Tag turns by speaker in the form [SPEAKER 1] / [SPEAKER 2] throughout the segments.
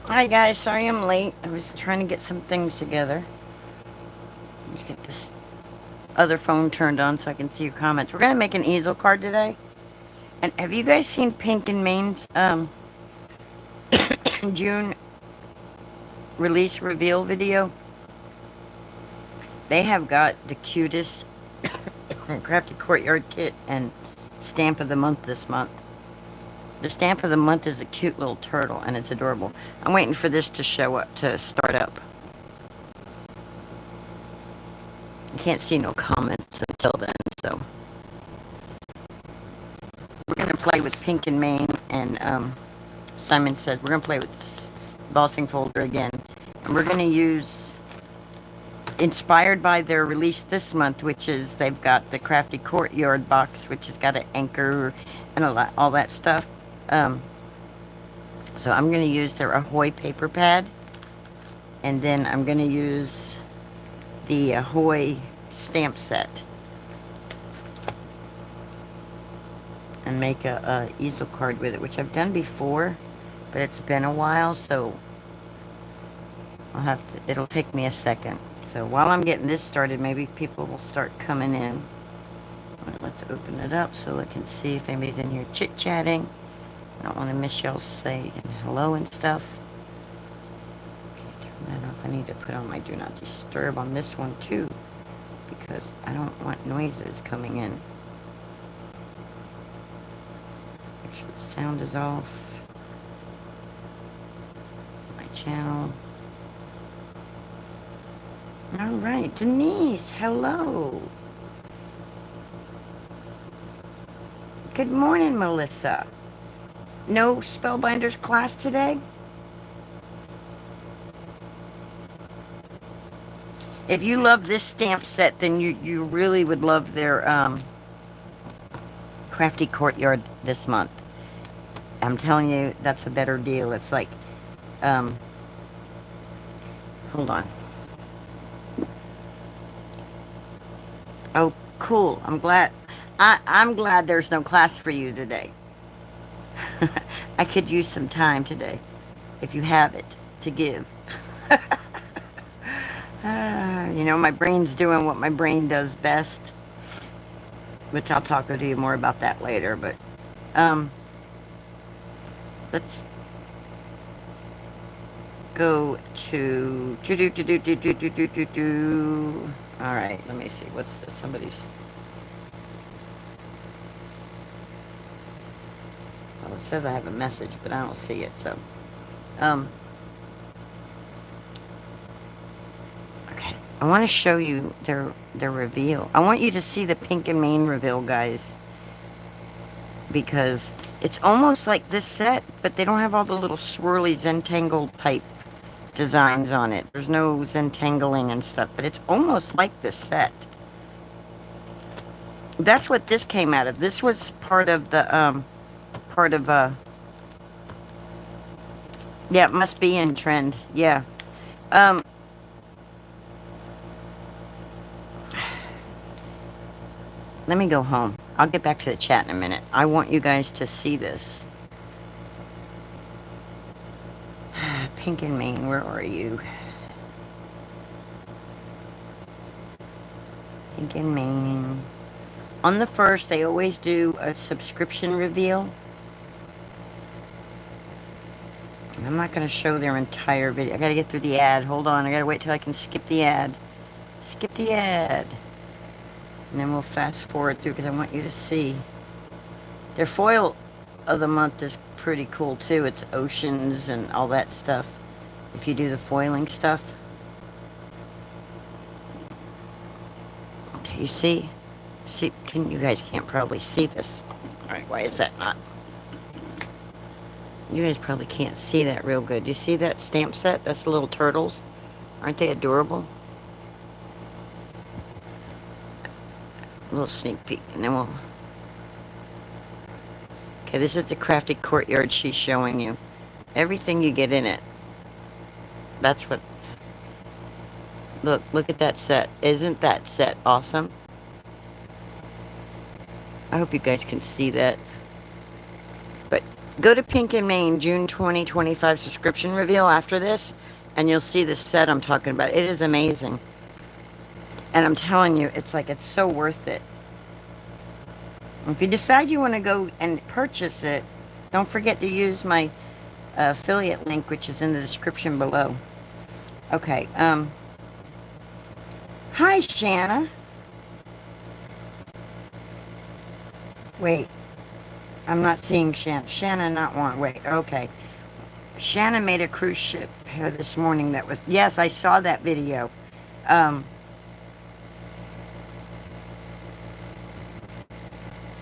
[SPEAKER 1] Hi guys, sorry I'm late. I was trying to get some things together. Let's get this other phone turned on so I can see your comments. We're gonna make an easel card today. And have you guys seen Pink and Main's June release reveal video? They have got the cutest Crafty Courtyard kit and stamp of the month this month. The stamp of the month is a cute little turtle and it's adorable. I'm waiting for this to show up, to start up. I can't see no comments until then, so we're gonna play with Pink and Main, and Simon said we're gonna play with this embossing folder again, and we're gonna use, inspired by their release this month, which is they've got the Crafty Courtyard box, which has got an anchor and all that stuff. So I'm gonna use their Ahoy paper pad, and then I'm gonna use the Ahoy stamp set and make a easel card with it, which I've done before, but it's been a while, so I'll have to, it'll take me a second. So while I'm getting this started, maybe people will start coming in. All right, let's open it up so I can see if anybody's in here chit-chatting. I don't want to miss y'all saying hello and stuff. Okay, turn that off. I need to put on my do not disturb on this one too, because I don't want noises coming in. Make sure the sound is off. My channel. All right, Denise, hello. Good morning, Melissa. No Spellbinders class today? If you love this stamp set, then you really would love their Crafty Courtyard this month. I'm telling you, that's a better deal. It's like, hold on. Oh, cool. I'm glad. I'm glad there's no class for you today. I could use some time today, if you have it, to give. You know, my brain's doing what my brain does best, which I'll talk to you more about that later, but, let's go to, all right, let me see, what's this, somebody's, well, it says I have a message, but I don't see it, so, okay, I want to show you their reveal. I want you to see the Pink and Main reveal, guys, because it's almost like this set, but they don't have all the little swirly Zentangle type designs on it. There's no Zentangling and stuff, but it's almost like this set. That's what this came out of. This was part of the, yeah, it must be in trend. Yeah. Let me go home. I'll get back to the chat in a minute. I want you guys to see this. Pink and Main, where are you? Pink and Main. On the 1st, they always do a subscription reveal. I'm not going to show their entire video. I got to get through the ad. Hold on. I got to wait till I can skip the ad. Skip the ad. And then we'll fast forward through because I want you to see. Their foil of the month is pretty cool too. It's oceans and all that stuff. If you do the foiling stuff. Okay, you see? See, you guys can't probably see this. Alright, why is that not? You guys probably can't see that real good. You see that stamp set? That's the little turtles. Aren't they adorable? A little sneak peek, and then we'll... Okay, this is the Crafty Courtyard she's showing you. Everything you get in it. That's what... Look at that set. Isn't that set awesome? I hope you guys can see that. But Go to Pink and Main June 2025 subscription reveal after this, and you'll see the set I'm talking about. It is amazing. And I'm telling you, it's like, it's so worth it. If you decide you want to go and purchase it, don't forget to use my affiliate link, which is in the description below. Okay, hi, Shanna. Wait, I'm not seeing Shanna. Shanna not one. Wait, okay. Shanna made a cruise ship here this morning that was... Yes, I saw that video.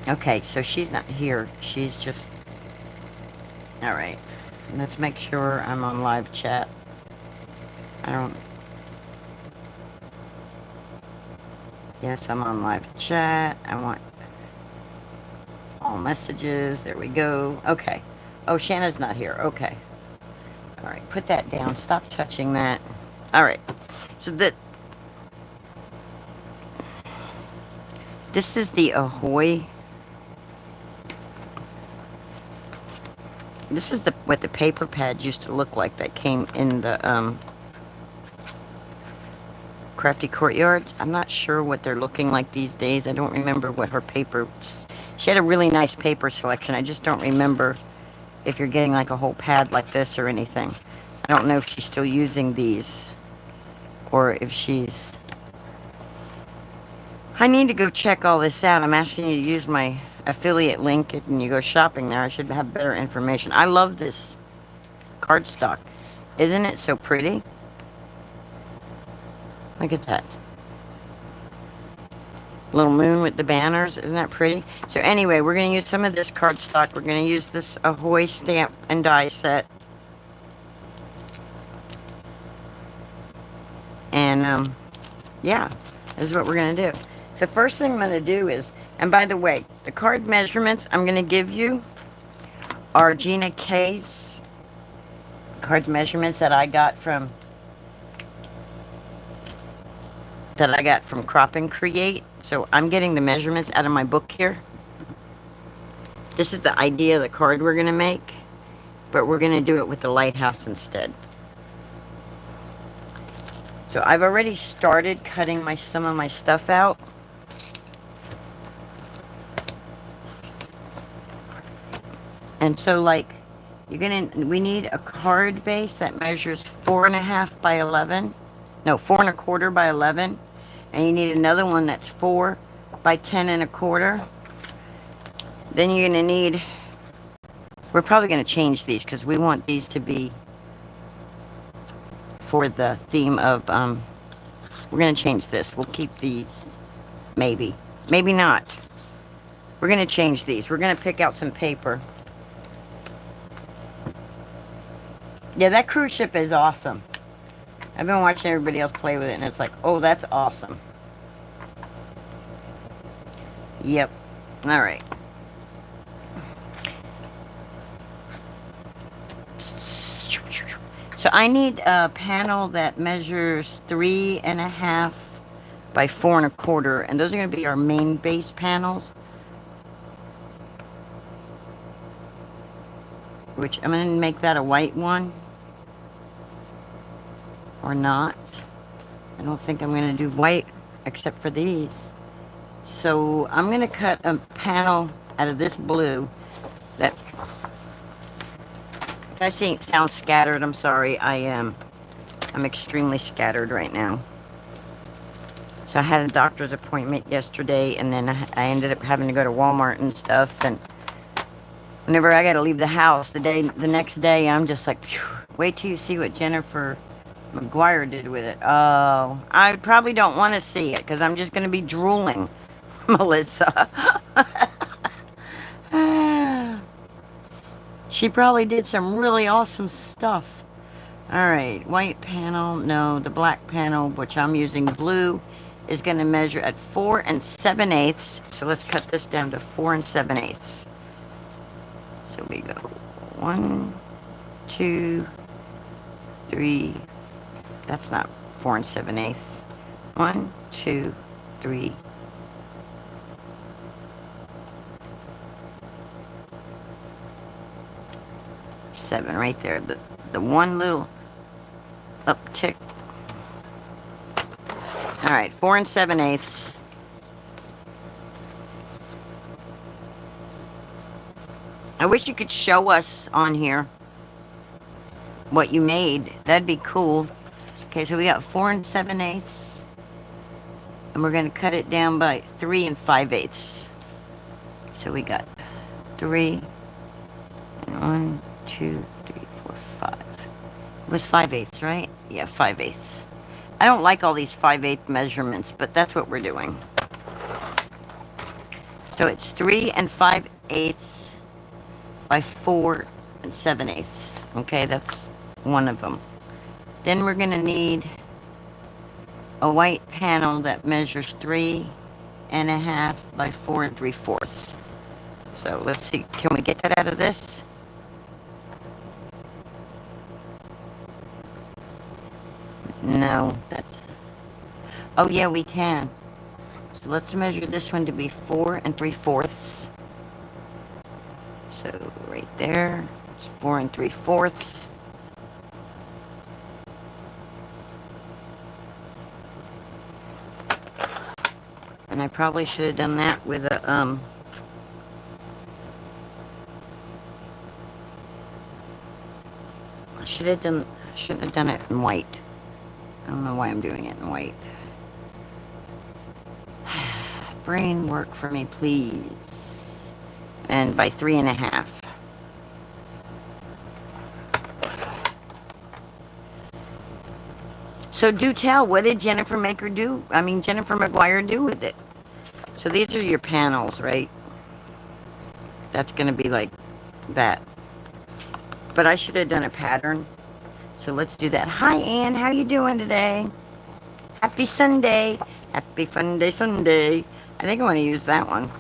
[SPEAKER 1] Okay, so she's not here. She's just... Alright. Let's make sure I'm on live chat. I don't... Yes, I'm on live chat. I want... all messages. There we go. Okay. Oh, Shanna's not here. Okay. Alright, put that down. Stop touching that. Alright. So this is the Ahoy. This is what the paper pads used to look like that came in the Crafty Courtyards. I'm not sure what they're looking like these days. I don't remember what her paper... She had a really nice paper selection. I just don't remember if you're getting like a whole pad like this or anything. I don't know if she's still using these or if she's... I need to go check all this out. I'm asking you to use my affiliate link and you go shopping there. I should have better information. I love this cardstock. Isn't it so pretty? Look at that. Little moon with the banners. Isn't that pretty? So anyway, we're going to use some of this cardstock. We're going to use this Ahoy stamp and die set. And, yeah, this is what we're going to do. So first thing I'm going to do is, and by the way, the card measurements I'm going to give you are Gina K's card measurements that I got from Crop and Create. So I'm getting the measurements out of my book here. This is the idea of the card we're going to make, but we're going to do it with the lighthouse instead. So I've already started cutting some of my stuff out. And so, like, we need a card base that measures 4.5 by 11. No, 4.25 by 11. And you need another one that's 4 by 10.25. Then you're going to need... We're probably going to change these because we want these to be for the theme of... we're going to change this. We'll keep these. Maybe. Maybe not. We're going to change these. We're going to pick out some paper. Yeah, that cruise ship is awesome. I've been watching everybody else play with it, and it's like, oh, that's awesome. Yep. All right. So I need a panel that measures 3.5 by 4.25, and those are going to be our main base panels. Which I'm going to make that a white one. Or not. I don't think I'm going to do white except for these. So I'm going to cut a panel out of this blue that... If I see it sounds scattered, I'm sorry. I'm extremely scattered right now. So I had a doctor's appointment yesterday, and then I ended up having to go to Walmart and stuff, and whenever I got to leave the house, the next day, I'm just like, phew, wait till you see what Jennifer McGuire did with it. Oh, I probably don't want to see it because I'm just going to be drooling, Melissa. She probably did some really awesome stuff. All right, white panel. No, the black panel, which I'm using blue, is going to measure at 4 7/8. So let's cut this down to 4 7/8. So we go 1, 2, 3. That's not 4 7/8. 1, 2, 3. 7 right there. The one little uptick. All right, 4 7/8. I wish you could show us on here what you made. That'd be cool. Okay, so we got 4 7/8, and we're gonna cut it down by 3 5/8. So we got 3 and 1, 2, 3, 4, 5. It was 5/8, right? Yeah, 5/8. I don't like all these 5/8 measurements, but that's what we're doing. So it's 3 5/8 by 4 7/8. Okay, that's one of them. Then we're gonna need a white panel that measures 3 1/2 by 4 3/4. So let's see, can we get that out of this? No, that's... Oh yeah, we can. So let's measure this one to be 4 3/4. So right there, it's 4 3/4. And I probably should have done that with a, shouldn't have done it in white. I don't know why I'm doing it in white. Brain work for me, please. And by 3 1/2. So do tell, what did Jennifer Maker do? I mean, Jennifer McGuire do with it? So these are your panels, right? That's going to be like that. But I should have done a pattern. So let's do that. Hi, Ann. How you doing today? Happy Sunday. Happy Funday Sunday. I think I want to use that one.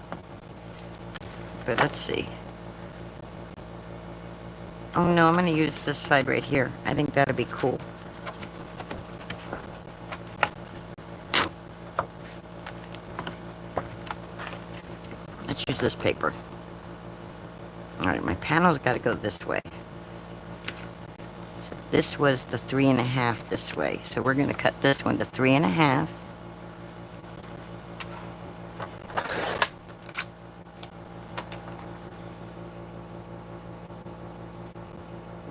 [SPEAKER 1] But let's see. Oh, no, I'm going to use this side right here. I think that'll be cool. Let's use this paper. Alright, my panel's got to go this way. So this was the 3 1/2 this way. So we're going to cut this one to 3 1/2.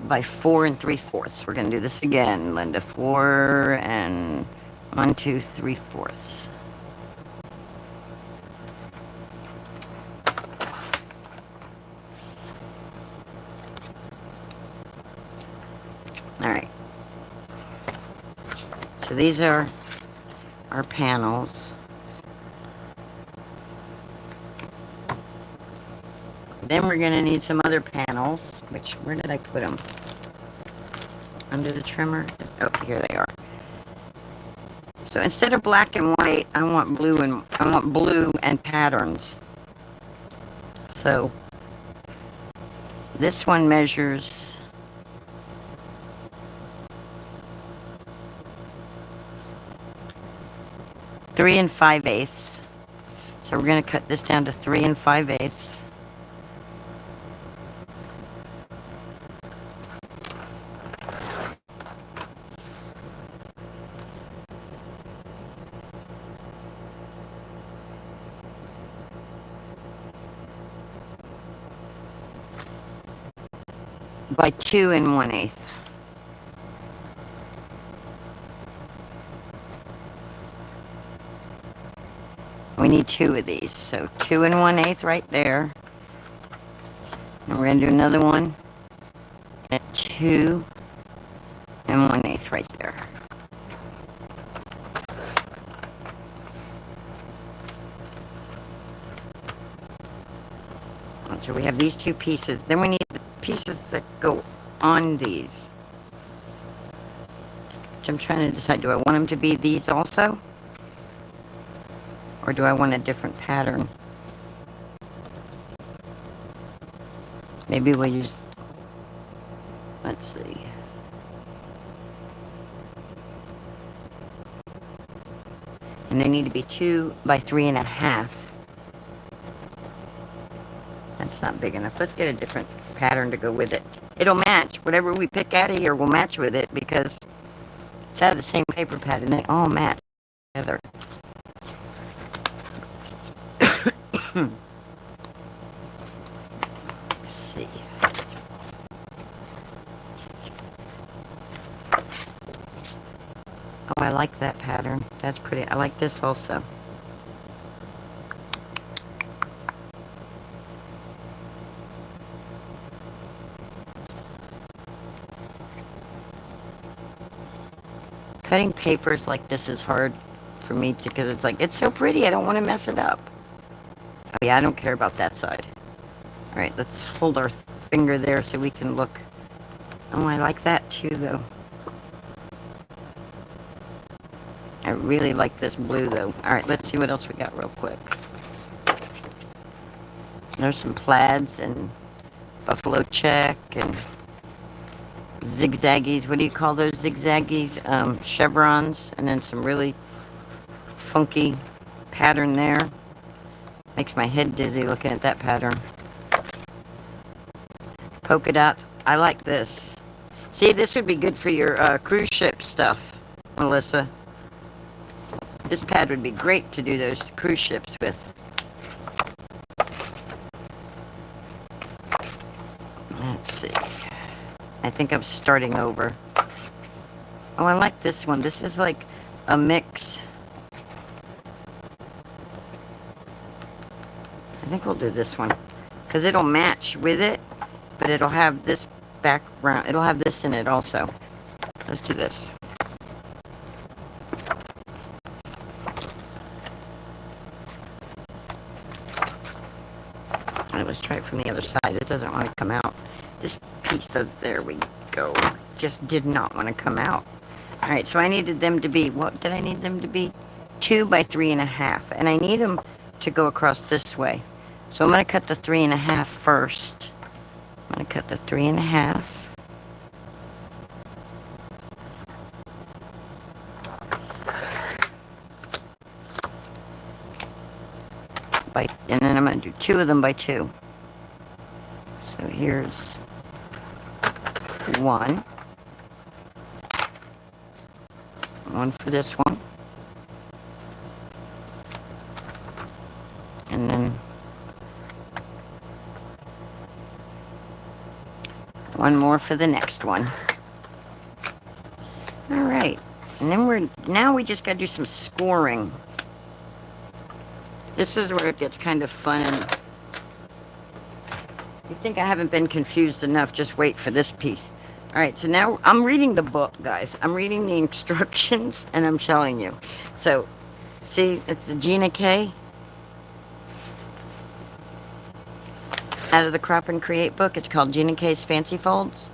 [SPEAKER 1] By 4 3/4. We're going to do this again, Linda. 4 and 1 2 3/4. Alright. So these are our panels. Then we're going to need some other panels, which, where did I put them? Under the trimmer? Oh, here they are. So instead of black and white, I want blue and patterns. So this one measures 3 5/8. So we're going to cut this down to 3 5/8. By 2 1/8. We need 2 of these, so 2 1/8 right there. And we're going to do another one at 2 1/8 right there. So we have these 2 pieces. Then we need the pieces that go on these. So I'm trying to decide, do I want them to be these also? Or do I want a different pattern? Maybe we'll use, let's see. And they need to be 2 by 3 1/2. That's not big enough. Let's get a different pattern to go with it. it'll match. Whatever we pick out of here will match with it because it's out of the same paper pad and they all match together. Let's see. Oh, I like that pattern. That's pretty. I like this also. Cutting papers like this is hard for me to, because it's like, it's so pretty, I don't want to mess it up. Oh yeah, I don't care about that side. Alright, let's hold our finger there so we can look. Oh, I like that too, though. I really like this blue, though. Alright, let's see what else we got real quick. There's some plaids and buffalo check and zigzaggies. What do you call those zigzaggies? Chevrons, and then some really funky pattern there. Makes my head dizzy looking at that pattern. Polka dots. I like this. See, this would be good for your cruise ship stuff, Melissa. This pad would be great to do those cruise ships with. Let's see. I think I'm starting over. Oh, I like this one. This is like a mix. I think we'll do this one because it'll match with it, but it'll have this background. It'll have this in it also. Let's do this. All right, let's try it from the other side. It doesn't want to come out. This piece does. There we go. Just did not want to come out. All right, so I needed them to be, what did I need them to be? 2 by 3.5, and I need them to go across this way. So I'm going to cut the 3.5 first. I'm going to cut the 3.5. And then I'm going to do 2 of them by 2. So here's 1. 1 for this one. And then 1 more for the next one. All right. And then now we just got to do some scoring. This is where it gets kind of fun. And if you think I haven't been confused enough, just wait for this piece. All right, so now I'm reading the book, guys. I'm reading the instructions, and I'm showing you. So, see, it's the Gina K. Out of the Crop and Create book. It's called Gina K's Fancy Folds.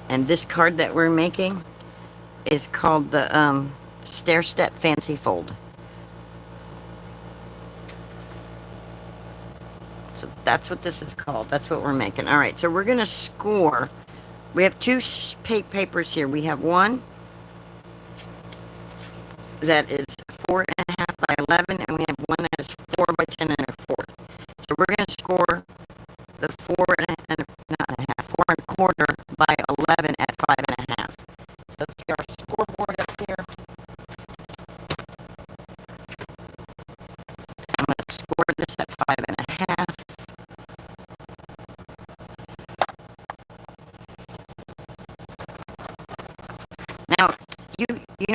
[SPEAKER 1] And this card that we're making is called the Stair Step Fancy Fold. So that's what this is called. That's what we're making. All right, so we're going to score. We have 2 papers here. We have one that is 4.5 by 11, and we have one that is 4 by 10 and a fourth. So we're going to score the 4.25 by 11 at 5.5. So let's get our scoreboard up here. I'm going to score this at 5.5. Now, you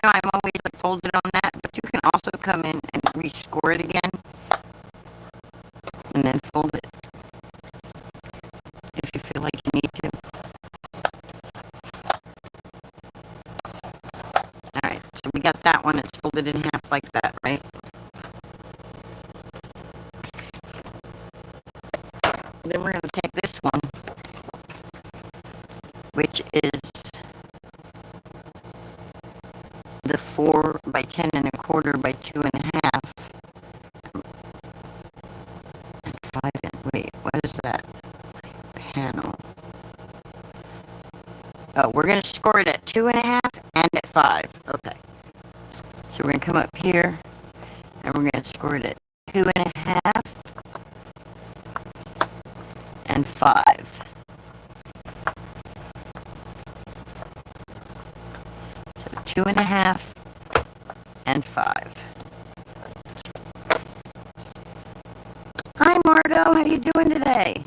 [SPEAKER 1] know I'm always like folded on that, but you can also come in and rescore it again, and then fold it if you feel like you need to. Alright, so we got that one, it's folded in half like that, right? Then we're going to take this one, which is the 4 by 10 and a quarter by 2.5. And 5 and wait, what is that? Panel. Oh, we're going to score it at 2.5 and at 5. Okay. So we're going to come up here and we're going to score it at 2.5 and 5. So 2.5 and 5. Hi, Margot. How you doing today?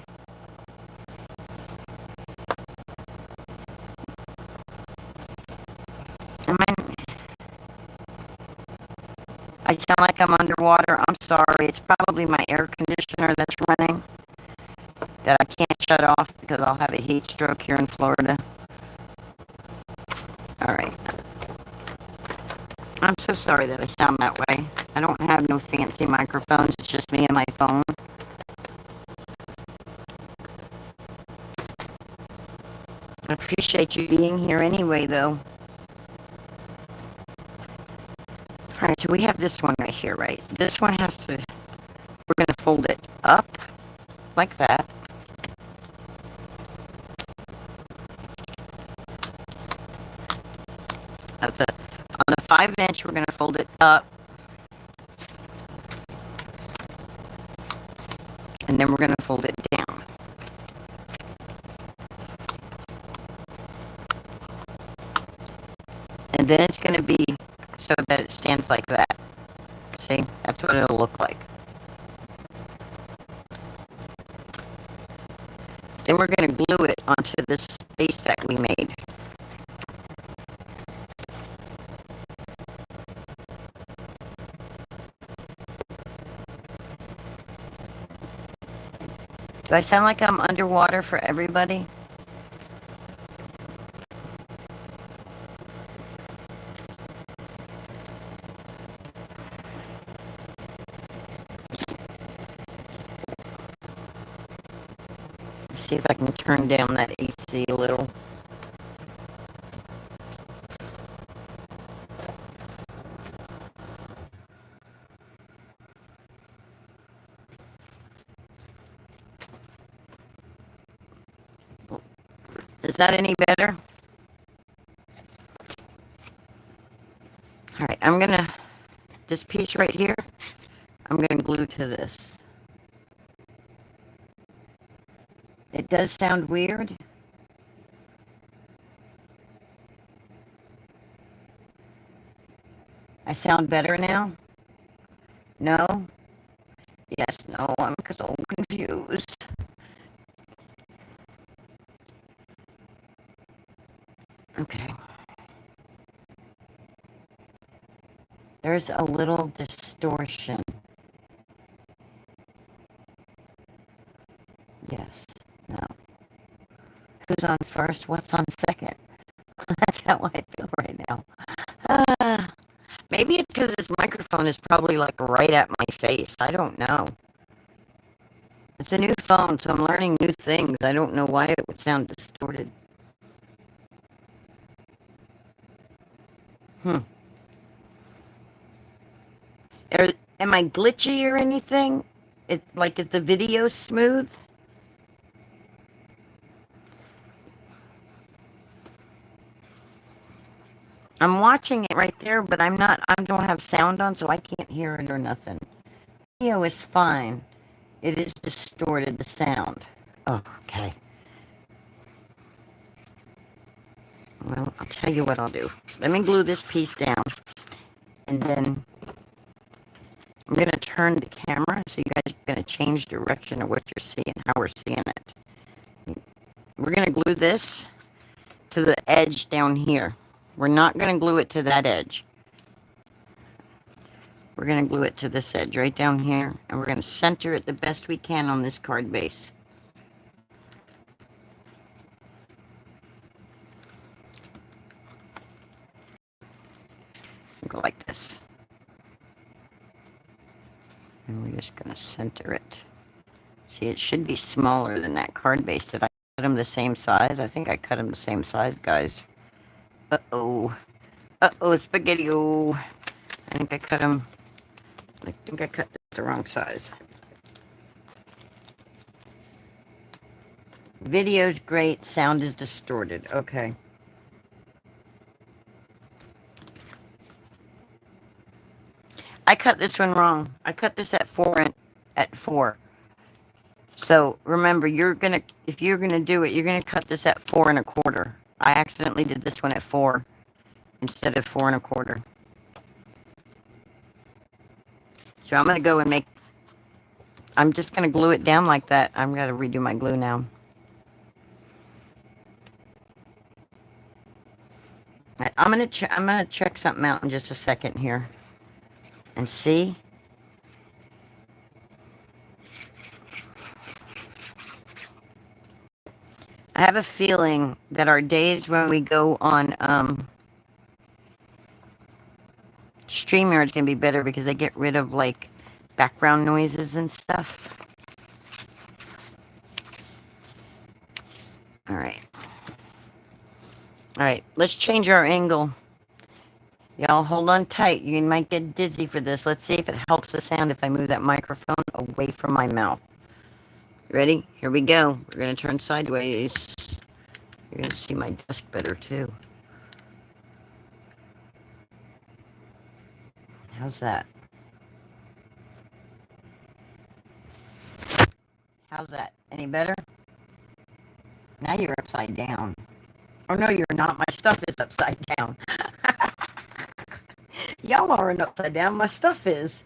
[SPEAKER 1] I sound like I'm underwater. I'm sorry. It's probably my air conditioner that's running that I can't shut off because I'll have a heat stroke here in Florida. All right. I'm so sorry that I sound that way. I don't have no fancy microphones. It's just me and my phone. I appreciate you being here anyway, though. All right, so we have this one right here, right? This one has to, we're going to fold it up like that. On the 5-inch, we're going to fold it up. And then we're going to fold it down. And then it's going to be so that it stands like that. See? That's what it'll look like. Then we're going to glue it onto this base that we made. Do I sound like I'm underwater for everybody? Let's see if I can turn down that AC a little. Is that any better? All right, I'm gonna, this piece right here, I'm gonna glue to this. It does sound weird. I sound better now? No? Yes, no, I'm so confused. Okay. There's a little distortion. Yes, no. Who's on first? What's on second? That's how I feel right now. Maybe it's because this microphone is probably like right at my face. I don't know. It's a new phone, so I'm learning new things. I don't know why it would sound distorted. Am I glitchy or anything? Is the video smooth? I'm watching it right there, but I don't have sound on, so I can't hear it or nothing. Video is fine. It is distorted, the sound. Oh, okay. Well, I'll tell you what I'll do. Let me glue this piece down, and then I'm going to turn the camera so you guys are going to change direction of what you're seeing, how we're seeing it. We're going to glue this to the edge down here. We're not going to glue it to that edge. We're going to glue it to this edge right down here, and we're going to center it the best we can on this card base. Go like this. And we're just going to center it. See, it should be smaller than that card base. Did I cut them the same size? I think I cut them the same size, guys. Uh-oh. Uh-oh, spaghetti-o. I think I cut them... I think I cut the wrong size. Video's great. Sound is distorted. Okay. I cut this one wrong. I cut this at 4. So remember, if you're gonna do it, you're gonna cut this at 4 1/4. I accidentally did this one at 4 instead of 4 1/4. So I'm gonna go and I'm just gonna glue it down like that. I'm gonna redo my glue now. I'm gonna check something out in just a second here, and see. I have a feeling that our days when we go on StreamYard is gonna be better because they get rid of like background noises and stuff. All right. All right. Let's change our angle. Y'all hold on tight. You might get dizzy for this. Let's see if it helps the sound if I move that microphone away from my mouth. Ready? Here we go. We're going to turn sideways. You're going to see my desk better too. How's that? How's that? Any better? Now you're upside down. Oh no, you're not. My stuff is upside down. Y'all aren't upside down. My stuff is.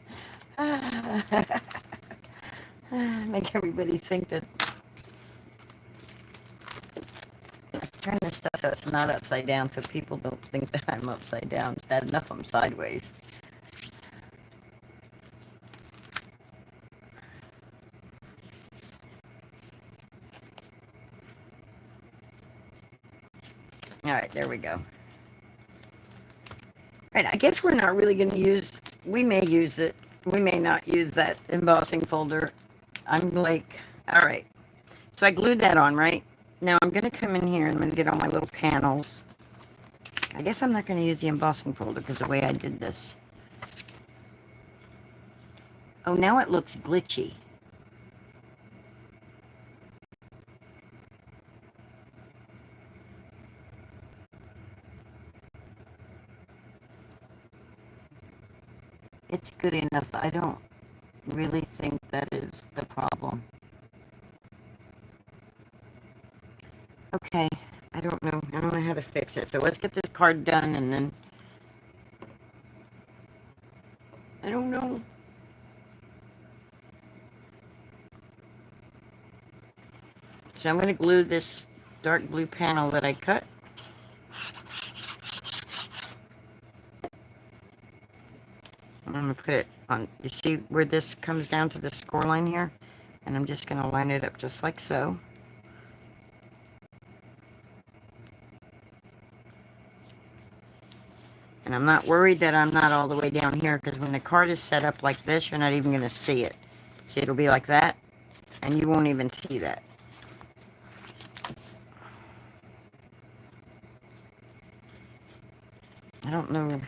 [SPEAKER 1] Make everybody think that. Let's turn this stuff so it's not upside down so people don't think that I'm upside down. It's bad enough I'm sideways. Alright, there we go. Right, I guess we're not really going to use... We may use it. We may not use that embossing folder. I'm like... Alright. So I glued that on, right? Now I'm going to come in here and I'm going to get all my little panels. I guess I'm not going to use the embossing folder because the way I did this. Oh, now it looks glitchy. It's good enough. I don't really think that is the problem. Okay, I don't know. I don't know how to fix it. So let's get this card done and then... I don't know. So I'm going to glue this dark blue panel that I cut. I'm going to put it on, you see where this comes down to the score line here? And I'm just going to line it up just like so. And I'm not worried that I'm not all the way down here because when the card is set up like this, you're not even going to see it. See, it'll be like that, and you won't even see that. I don't know.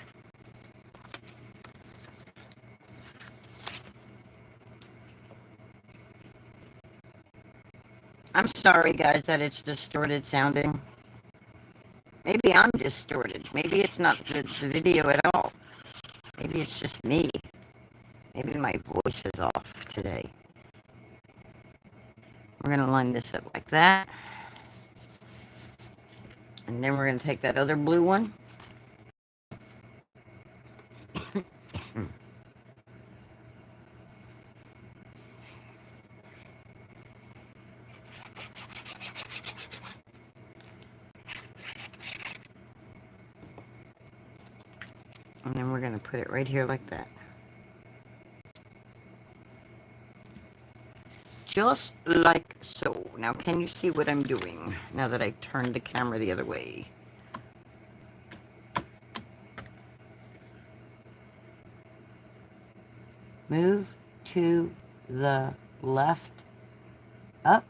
[SPEAKER 1] I'm sorry, guys, that it's distorted sounding. Maybe I'm distorted. Maybe it's not the video at all. Maybe it's just me. Maybe my voice is off today. We're going to line this up like that. And then we're going to take that other blue one. And then we're going to put it right here like that. Just like so. Now, can you see what I'm doing now that I turned the camera the other way? Move to the left, up.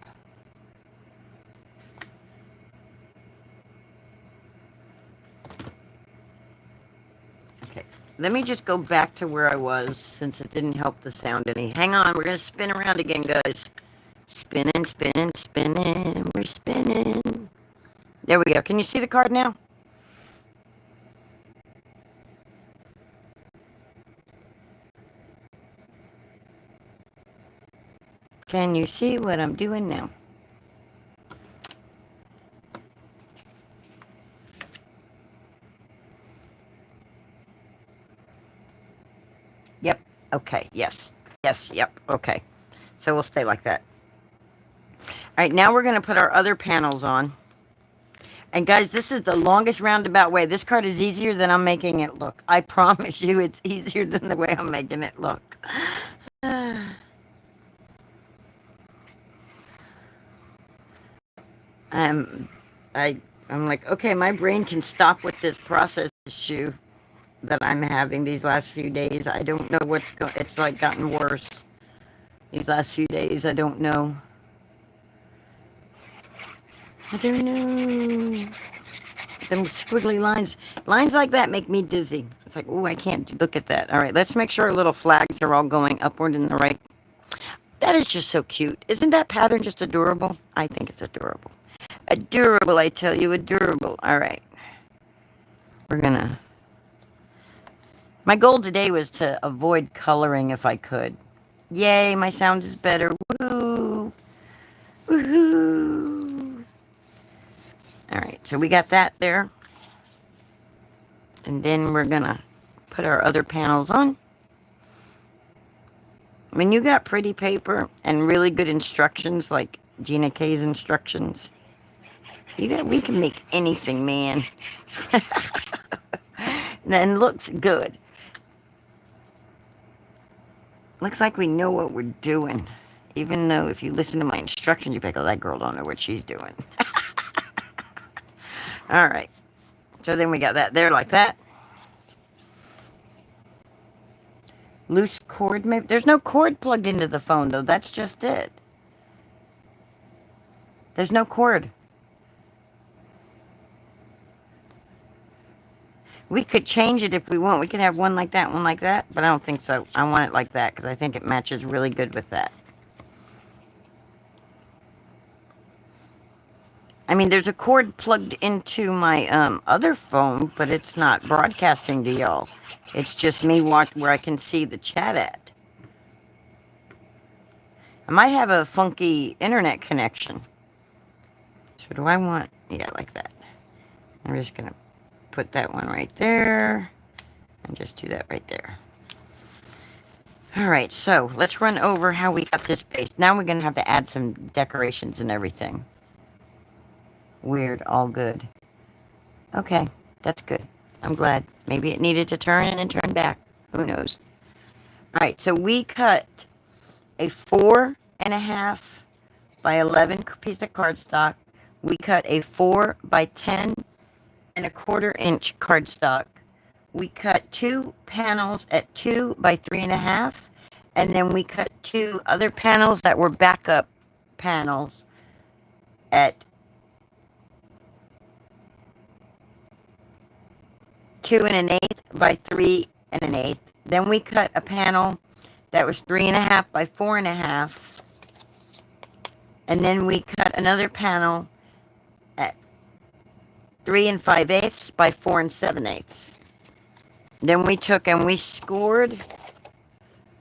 [SPEAKER 1] Okay, let me just go back to where I was since it didn't help the sound any. Hang on, we're going to spin around again, guys. Spinning, spinning, spinning. We're spinning. There we go. Can you see the card now? Can you see what I'm doing now? Yep. Okay. Yes. Yes. Yep. Okay. So we'll stay like that. All right. Now we're going to put our other panels on. And guys, this is the longest roundabout way. This card is easier than I'm making it look. I promise you it's easier than the way I'm making it look. I'm like, okay, my brain can stop with this process issue that I'm having these last few days. I don't know what's going. It's like gotten worse these last few days. I don't know. I don't know. Them squiggly lines like that make me dizzy. It's like, oh, I can't look at that. All right, let's make sure our little flags are all going upward in the right. That is just so cute. Isn't that pattern just adorable? I think it's adorable. Adorable, I tell you, adorable. All right. We're gonna... My goal today was to avoid coloring if I could. Yay, my sound is better. Woohoo! Woohoo! All right, so we got that there. And then we're gonna put our other panels on. When you got pretty paper and really good instructions, like Gina K's instructions, we can make anything, man. Then looks good. Looks like we know what we're doing. Even though if you listen to my instructions, you're like, oh, that girl don't know what she's doing. All right. So then we got that there like that. Loose cord, maybe. There's no cord plugged into the phone, though. That's just it. There's no cord. We could change it if we want. We could have one like that, but I don't think so. I want it like that because I think it matches really good with that. I mean, there's a cord plugged into my other phone, but it's not broadcasting to y'all. It's just me where I can see the chat at. I might have a funky internet connection. So do I want... Yeah, like that. I'm just going to put that one right there. And just do that right there. Alright, so let's run over how we got this base. Now we're going to have to add some decorations and everything. Weird, all good. Okay, that's good. I'm glad. Maybe it needed to turn and then turn back. Who knows? Alright, so we cut a 4.5 by 11 piece of cardstock. We cut a 4 by 10.25 inch cardstock. We cut 2 panels at 2 by 3.5. And then we cut 2 other panels that were backup panels at 2 1/8 by 3 1/8. Then we cut a panel that was 3.5 by 4.5. And then we cut another panel at 3 5/8 by 4 7/8. Then we took and we scored.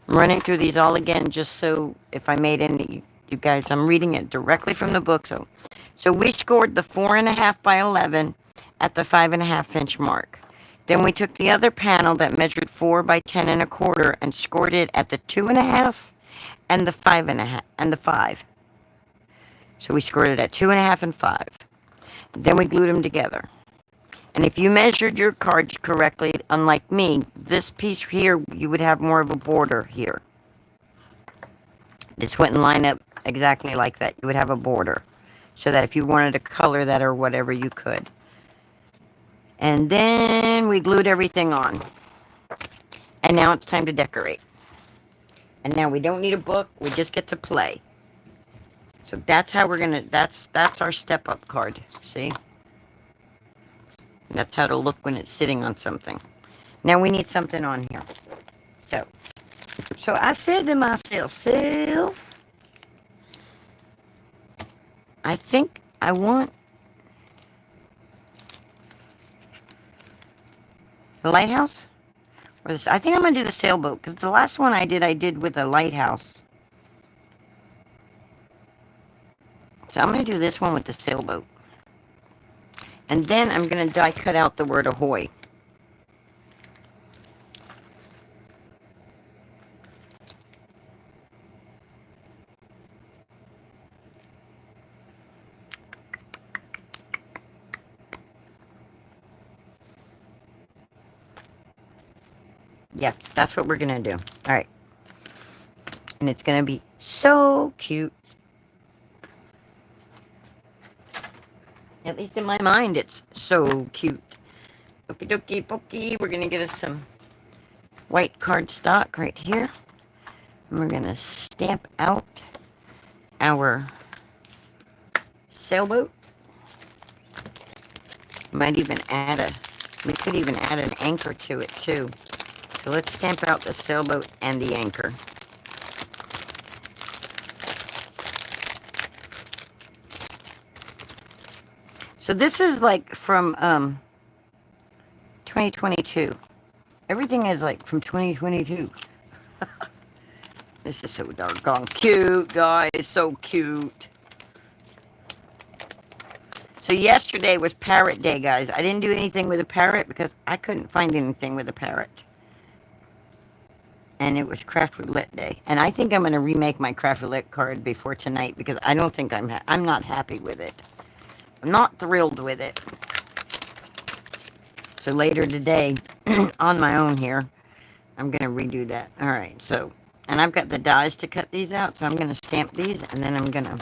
[SPEAKER 1] I'm running through these all again just so if I made any, you guys, I'm reading it directly from the book. So we scored the 4.5 by 11 at the 5.5 inch mark. Then we took the other panel that measured 4 by 10.25 and scored it at the 2.5 and the 5.5 and the 5. So we scored it at 2.5 and 5. Then we glued them together. And if you measured your cards correctly, unlike me, this piece here, you would have more of a border here. This wouldn't line up exactly like that. You would have a border. So that if you wanted to color that or whatever, you could. And then we glued everything on. And now it's time to decorate. And now we don't need a book. We just get to play. So that's how we're going to... That's our step-up card. See? That's how it'll look when it's sitting on something. Now we need something on here. So I said to myself, I think I want the lighthouse? Or this, I think I'm going to do the sailboat, because the last one I did with a lighthouse. So I'm going to do this one with the sailboat. And then I'm going to die cut out the word ahoy. Yeah, that's what we're going to do. All right. And it's going to be so cute. At least in my mind, it's so cute. Okie dokie pokey. We're going to get us some white cardstock right here. And we're going to stamp out our sailboat. Might even add we could even add an anchor to it too. So let's stamp out the sailboat and the anchor. So this is like from 2022. Everything is like from 2022. This is so doggone cute, guys. So cute. So yesterday was parrot day, guys. I didn't do anything with a parrot because I couldn't find anything with a parrot. And it was craft roulette day. And I think I'm going to remake my craft roulette card before tonight because I don't think I'm not happy with it. I'm not thrilled with it. So later today, on my own here, I'm going to redo that. All right, so, and I've got the dies to cut these out, so I'm going to stamp these, and then I'm going to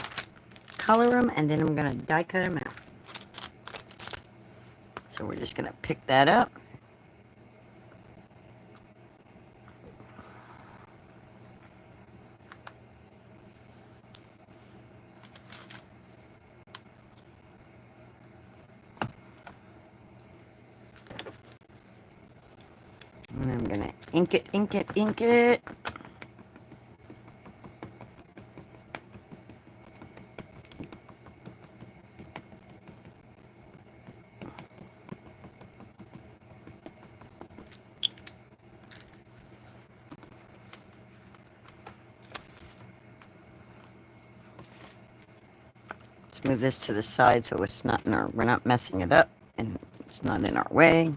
[SPEAKER 1] color them, and then I'm going to die cut them out. So we're just going to pick that up. And I'm going to ink it, ink it, ink it. Let's move this to the side so it's not in our, we're not messing it up and it's not in our way.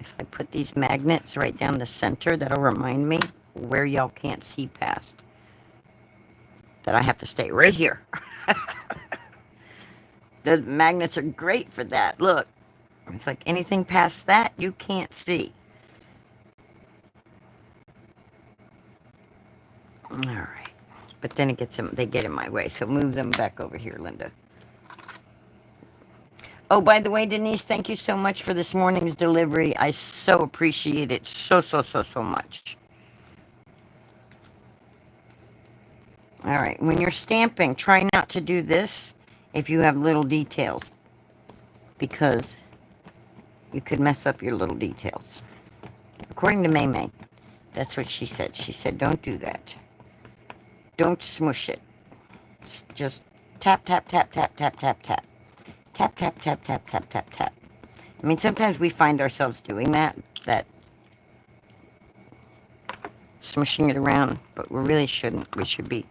[SPEAKER 1] If I put these magnets right down the center, that'll remind me where y'all can't see past. That I have to stay right here. The magnets are great for that. Look, it's like anything past that, you can't see. All right. But then it gets them, they get in my way. So move them back over here, Linda. Oh, by the way, Denise, thank you so much for this morning's delivery. I so appreciate it so much. All right, when you're stamping, try not to do this if you have little details, because you could mess up your little details. According to May May, that's what she said. She said, don't do that. Don't smush it. Just tap, tap, tap, tap, tap, tap, tap. Tap, tap, tap, tap, tap, tap, tap. I mean, sometimes we find ourselves doing that smushing it around, but we really shouldn't. We should be.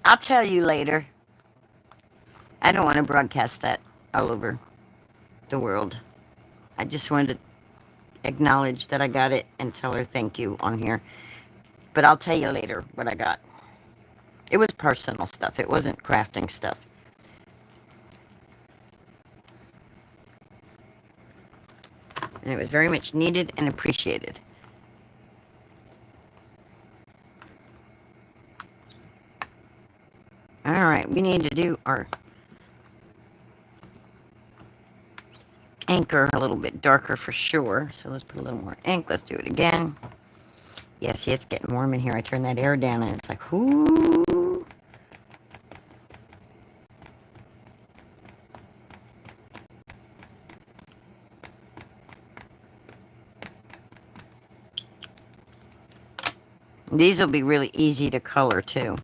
[SPEAKER 1] I'll tell you later. I don't want to broadcast that all over the world. I just wanted to acknowledge that I got it and tell her thank you on here. But I'll tell you later what I got. It was personal stuff. It wasn't crafting stuff. And it was very much needed and appreciated. All right, we need to do our anchor a little bit darker for sure. So let's put a little more ink. Let's do it again. Yeah, see, it's getting warm in here. I turn that air down and it's like, whoo. These will be really easy to color too.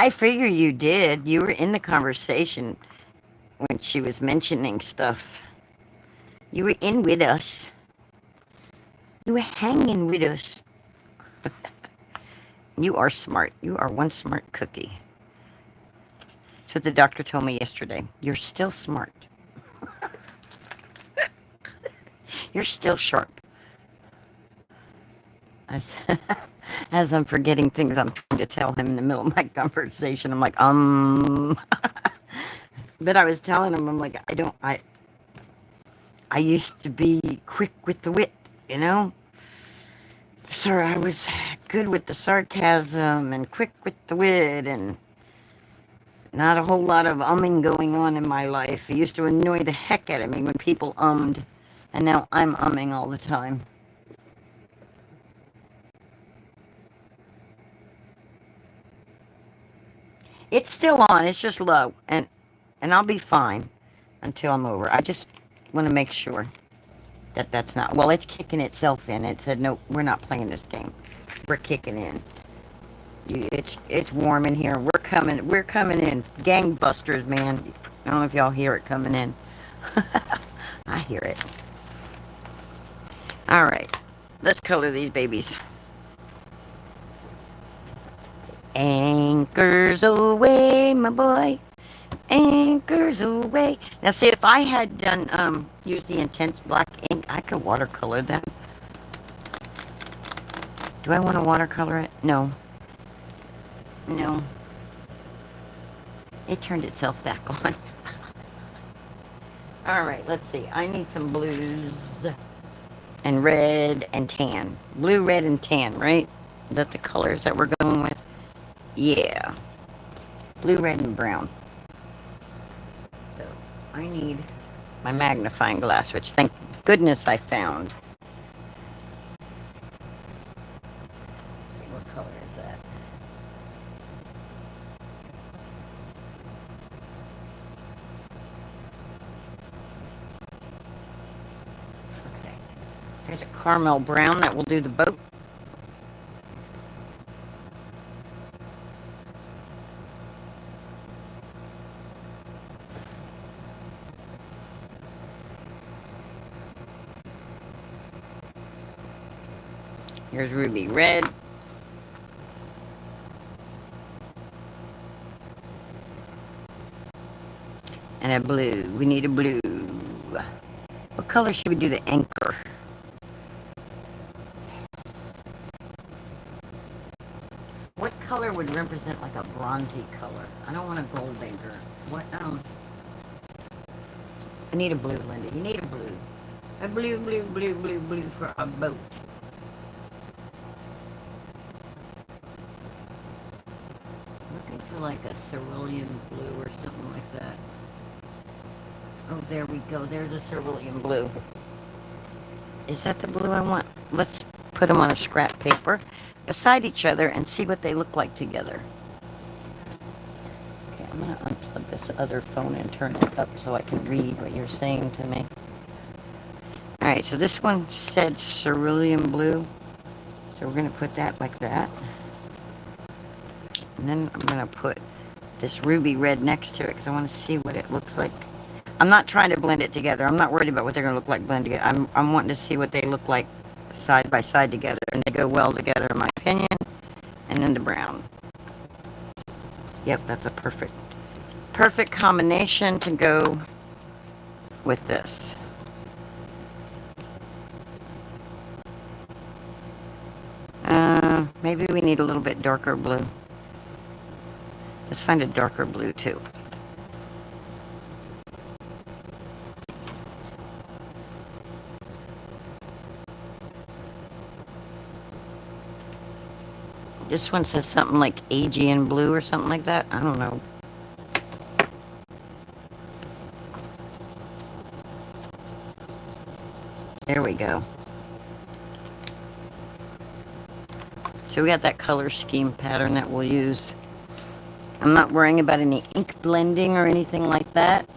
[SPEAKER 1] I figure you did. You were in the conversation when she was mentioning stuff. You were in with us. You were hanging with us. You are smart. You are one smart cookie. That's what the doctor told me yesterday. You're still smart. You're still sharp. As, as I'm forgetting things I'm trying to tell him in the middle of my conversation, I'm like, But I was telling him, I'm like, I used to be quick with the wit, you know? So I was good with the sarcasm and quick with the wit and not a whole lot of umming going on in my life. It used to annoy the heck out of me when people ummed, and now I'm umming all the time. It's still on, it's just low, and I'll be fine until I'm over. I just want to make sure that that's not, well, it's kicking itself in. It said, no, we're not playing this game. We're kicking in. It's warm in here. We're coming in. Gangbusters, man. I don't know if y'all hear it coming in. I hear it. All right. Let's color these babies. Anchors away, my boy. Anchors away. Now, see, if I had done, used the intense black ink, I could watercolor them. Do I want to watercolor it? No. No. It turned itself back on. All right, let's see. I need some blues and red and tan. Blue, red, and tan, right? Is that the colors that we're going with? Yeah. Blue, red, and brown. So I need my magnifying glass, which thank goodness I found. Let's see, what color is that? Okay. Here's a caramel brown that will do the boat. Here's ruby red. And a blue. We need a blue. What color should we do the anchor? What color would represent like a bronzy color? I don't want a gold anchor. What, I need a blue, Linda. You need a blue. A blue, blue, blue, blue, blue for a boat. Looking for like a cerulean blue or something like that. Oh, there we go. There's a cerulean blue. Is that the blue I want? Let's put them on a scrap paper beside each other and see what they look like together. Okay, I'm going to unplug this other phone and turn it up so I can read what you're saying to me. Alright, so this one said cerulean blue. So we're going to put that like that. And then I'm going to put this ruby red next to it because I want to see what it looks like. I'm not trying to blend it together. I'm not worried about what they're going to look like blended together. I'm wanting to see what they look like side by side together. And they go well together, in my opinion. And then the brown. Yep, that's a perfect combination to go with this. Maybe we need a little bit darker blue. Let's find a darker blue too. This one says something like Aegean blue or something like that. I don't know. There we go. So we got that color scheme pattern that we'll use. I'm not worrying about any ink blending or anything like that.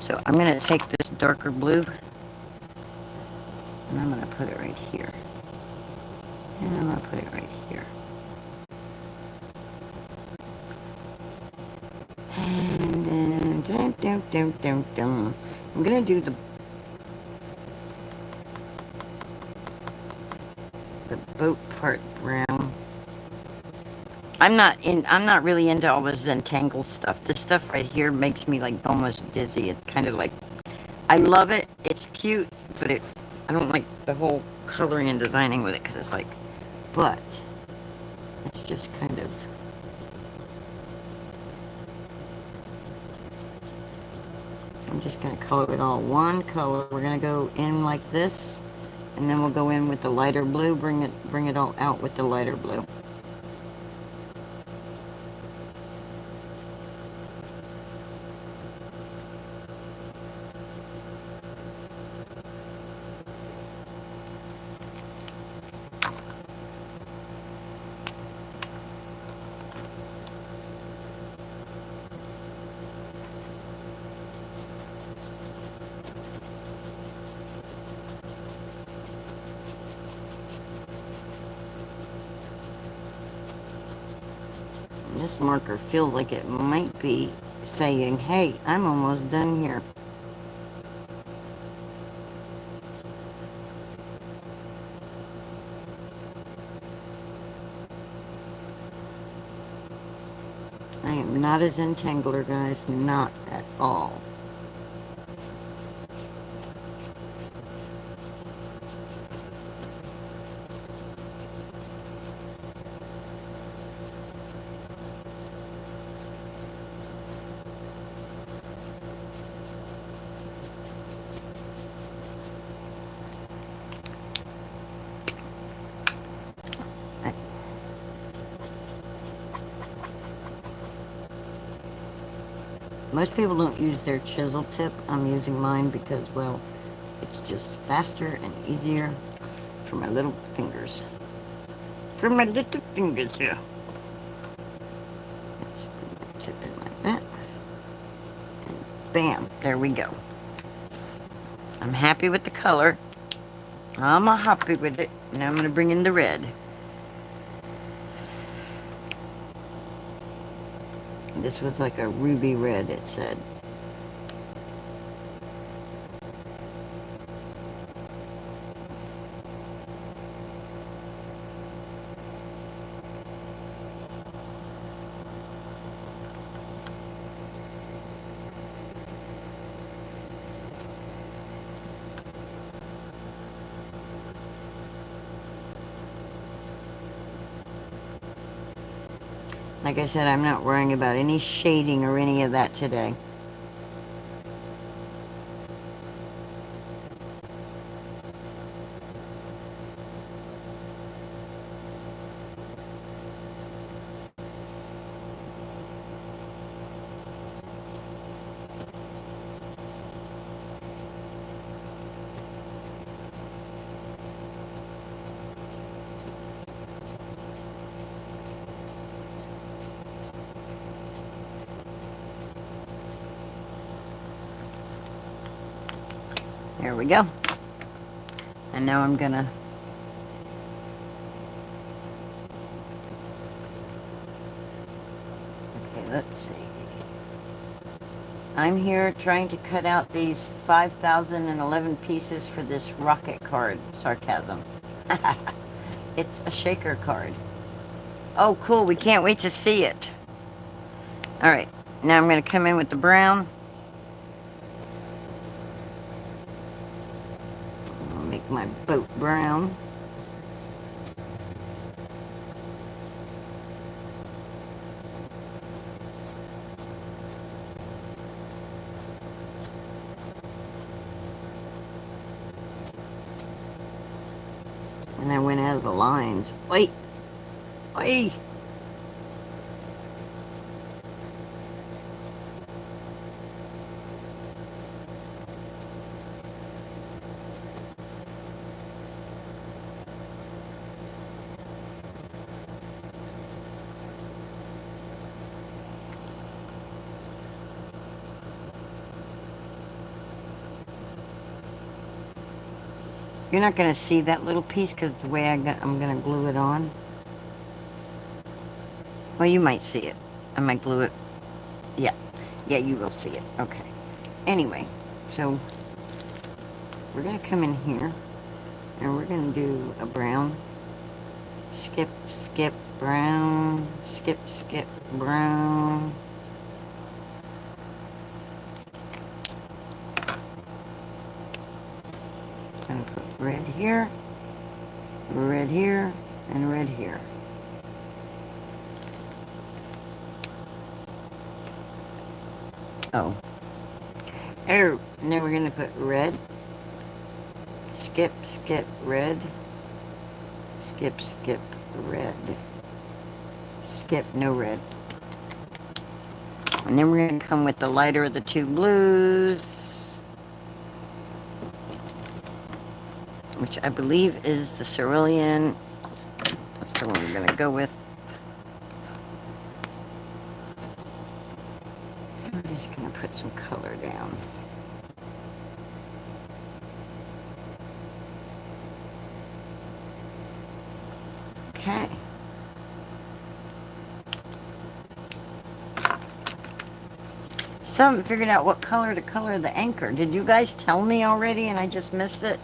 [SPEAKER 1] So I'm going to take this darker blue and I'm going to put it right here. And I'm going to put it right here. I'm gonna do the boat part brown. I'm not really into all this Zentangle stuff. This stuff right here makes me like almost dizzy. It's kind of like, I love it. It's cute, but I don't like the whole coloring and designing with it because it's like, but it's just kind of, I'm just going to color it all one color. We're going to go in like this, and then we'll go in with the lighter blue, bring it all out with the lighter blue. This marker feels like it might be saying, hey, I'm almost done here. I am not a Zentangler, guys, not at all. Most people don't use their chisel tip. I'm using mine because, well, it's just faster and easier for my little fingers. For my little fingers here. Just put that tip in like that. And bam, there we go. I'm happy with the color. I'm happy with it. Now I'm going to bring in the red. This was like a ruby red, it said. Like I said, I'm not worrying about any shading or any of that today. There we go. And now I'm gonna let's see. I'm here trying to cut out these 5,011 pieces for this rocket card. Sarcasm. It's a shaker card. Oh, cool. We can't wait to see it. All right. Now I'm going to come in with the brown. I'll make my boat brown. And I went out of the lines. Wait. Wait. You're not going to see that little piece because the way I'm going to glue it on. Well, you might see it. I might glue it. Yeah. Yeah, you will see it. Okay. Anyway, so we're going to come in here and we're going to do a brown. Skip, skip, brown. Skip, skip, brown. Going to put red here, and red here. Oh. And then we're going to put red. Skip, skip, red. Skip, skip, red. Skip, no red. And then we're going to come with the lighter of the two blues, which I believe is the cerulean. That's the one we're going to go with. I'm just going to put some color down. Okay. Still haven't figured out what color to color the anchor. Did you guys tell me already and I just missed it?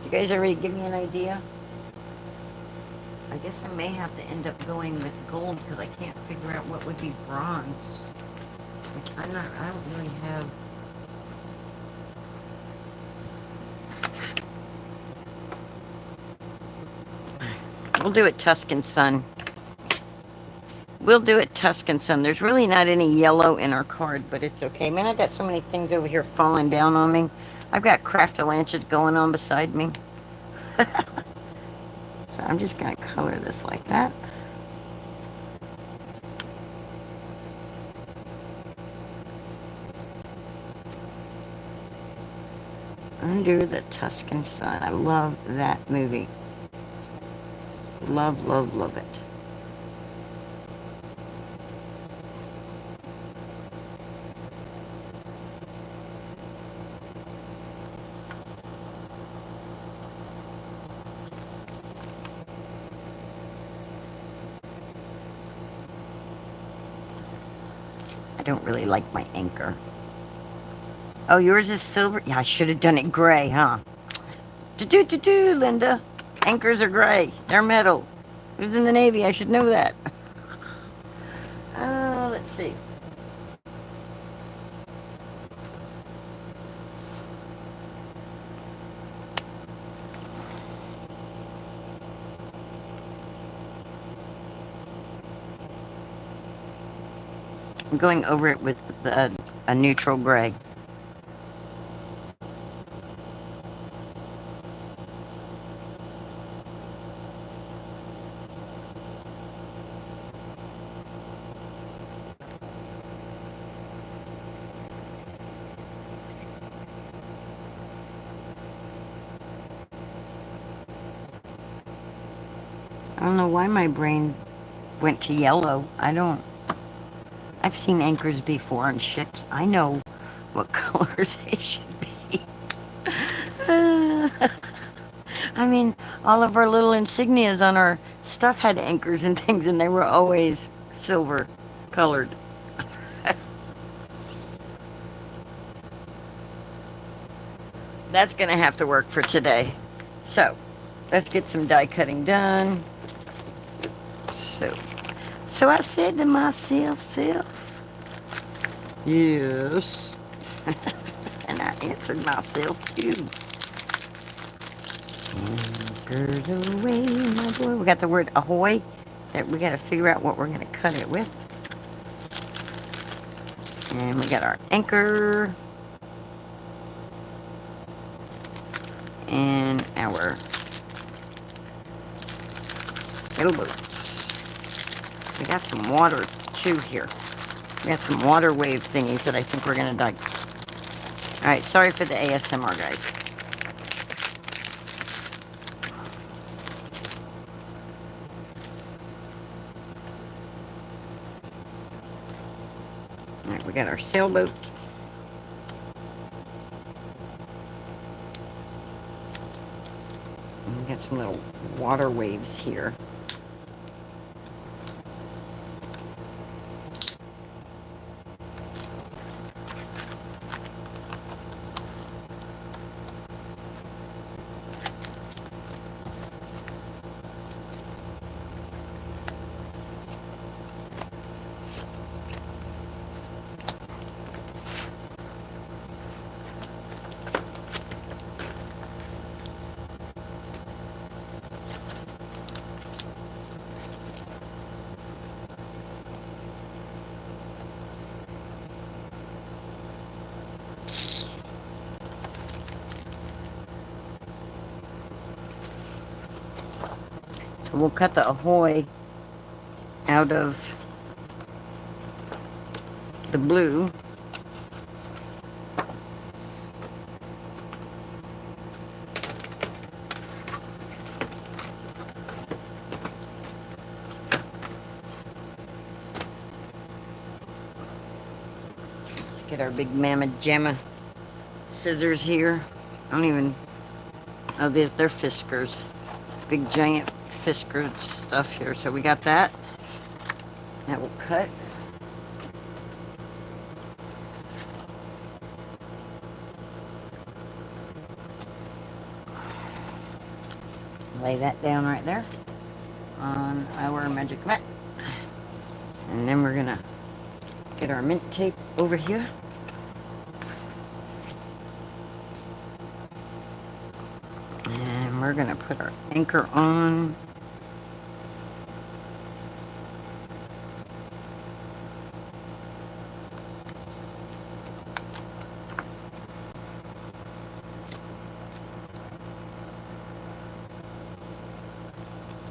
[SPEAKER 1] You guys already give me an idea? I guess I may have to end up going with gold because I can't figure out what would be bronze. Which I don't really have. We'll do it Tuscan Sun. We'll do it Tuscan Sun. There's really not any yellow in our card, but it's okay. Man, I got so many things over here falling down on me. I've got Craftalanches going on beside me. So I'm just going to color this like that. Under the Tuscan Sun. I love that movie. Love, love, love it. I don't really like my anchor. Oh, yours is silver? Yeah, I should have done it gray, huh? Do, Linda. Anchors are gray. They're metal. I was in the Navy. I should know that. Let's see. I'm going over it with a neutral gray. I don't know why my brain went to yellow. I've seen anchors before on ships. I know what colors they should be. I mean, all of our little insignias on our stuff had anchors and things, and they were always silver colored. That's going to have to work for today. So, let's get some die cutting done. So I said to myself, yes. And I answered myself too. Anchors away, my boy. We got the word ahoy. That we got to figure out what we're going to cut it with. And we got our anchor. And our sailboat. We got some water too here. We got some water wave thingies that I think we're gonna dug. Alright, sorry for the ASMR, guys. Alright, we got our sailboat. And we got some little water waves here. So we'll cut the ahoy out of the blue. Let's get our big mamma jamma scissors here. I don't even, oh, they're Fiskars. Big giant Fisker stuff here. So we got that. That will cut. Lay that down right there on our magic mat. And then we're gonna get our mint tape over here. And we're gonna put our anchor on.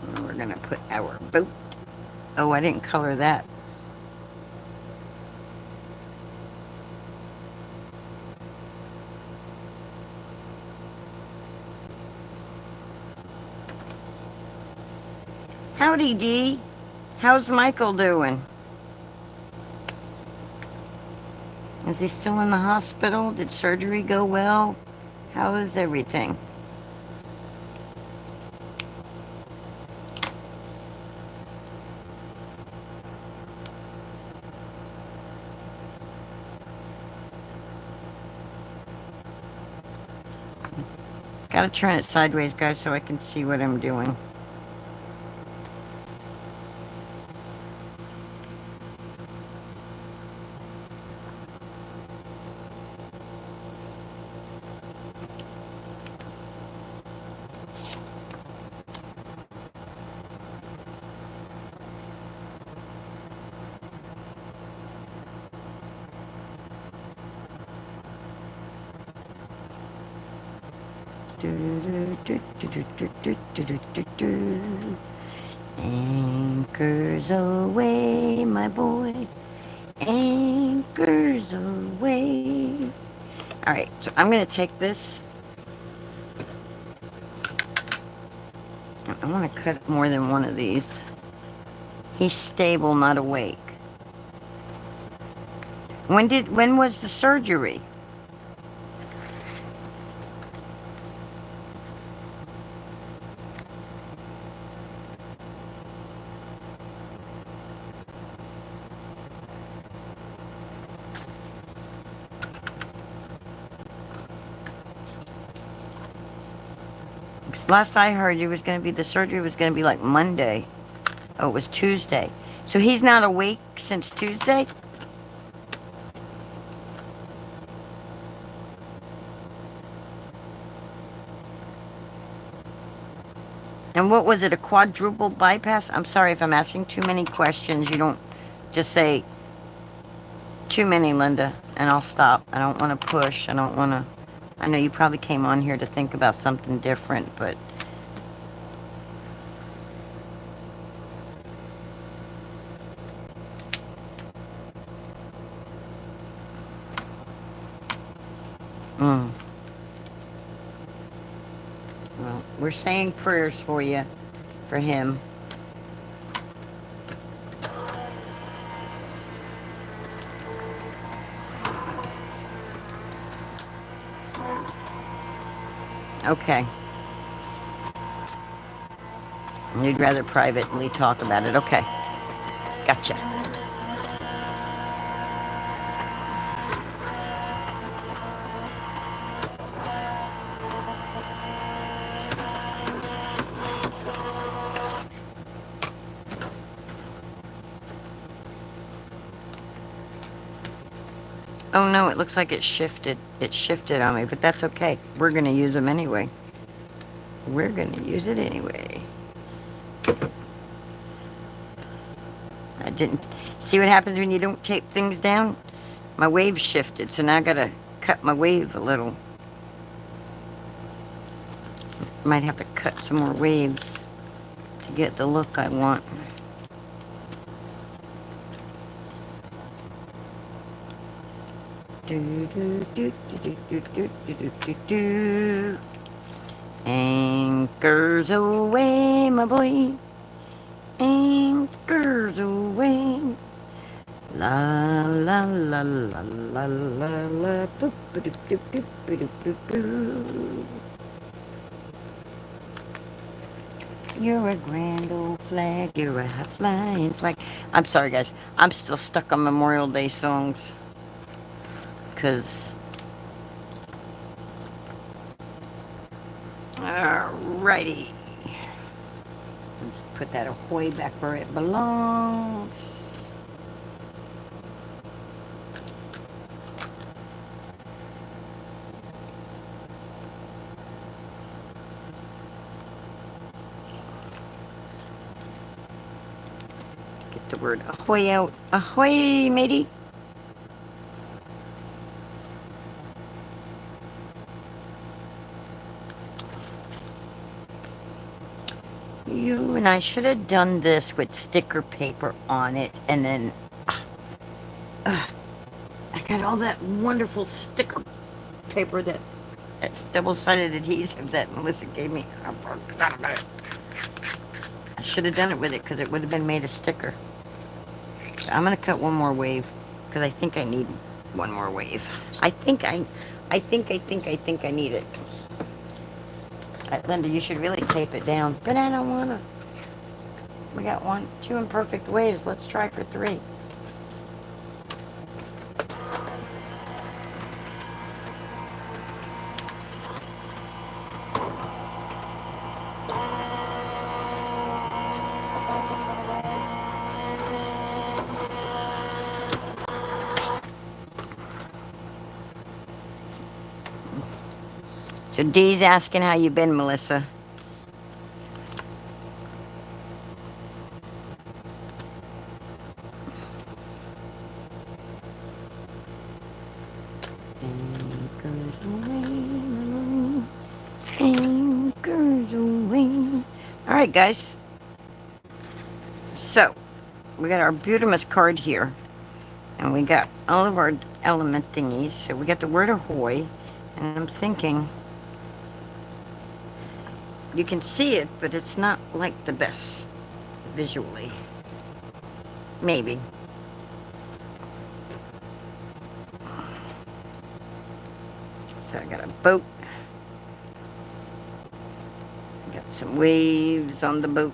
[SPEAKER 1] And we're gonna put our boat. Oh, I didn't color that. Howdy, Dee. How's Michael doing? Is he still in the hospital? Did surgery go well? How is everything? Gotta turn it sideways, guys, so I can see what I'm doing. Anchors away, my boy. Anchors away. Alright, so I'm going to take this. I want to cut more than one of these. He's stable, not awake. When was the surgery? Last I heard, the surgery was going to be like Monday. Oh, it was Tuesday. So he's not awake since Tuesday? And what was it, a quadruple bypass? I'm sorry if I'm asking too many questions. You don't just say too many, Linda, and I'll stop. I don't want to push. I don't want to... I know you probably came on here to think about something different, but... Well, we're saying prayers for you, for him. Okay. You'd rather privately talk about it. Okay. Gotcha. Oh no, it looks like it shifted. It shifted on me, but that's okay. We're going to use them anyway. We're going to use it anyway. I didn't... See what happens when you don't tape things down? My wave shifted, so now I got to cut my wave a little. Might have to cut some more waves to get the look I want. Do, do, do, do, do, do, do, do, do, do. Anchors away, my boy. Anchors away. La la la la la la la. Boop, boop, boop, boop, boop, boop, boop. You're a grand old flag. You're a high-flying flag. I'm sorry, guys. I'm still stuck on Memorial Day songs. Because... Alrighty. Let's put that ahoy back where it belongs. Get the word ahoy out. Ahoy, matey. You and I should have done this with sticker paper on it, and then I got all that wonderful sticker paper that's double-sided adhesive that Melissa gave me. I forgot about it. I should have done it with it because it would have been made a sticker. So I'm gonna cut one more wave because I think I need one more wave. I think I need it. Linda, you should really tape it down, but I don't wanna. We got 2 imperfect waves. Let's try for 3. So Dee's asking how you been, Melissa. Anchors away. Alright, guys. So, we got our Butamus card here. And we got all of our element thingies. So we got the word ahoy. And I'm thinking... You can see it, but it's not like the best visually. Maybe. So I got a boat. Got some waves on the boat.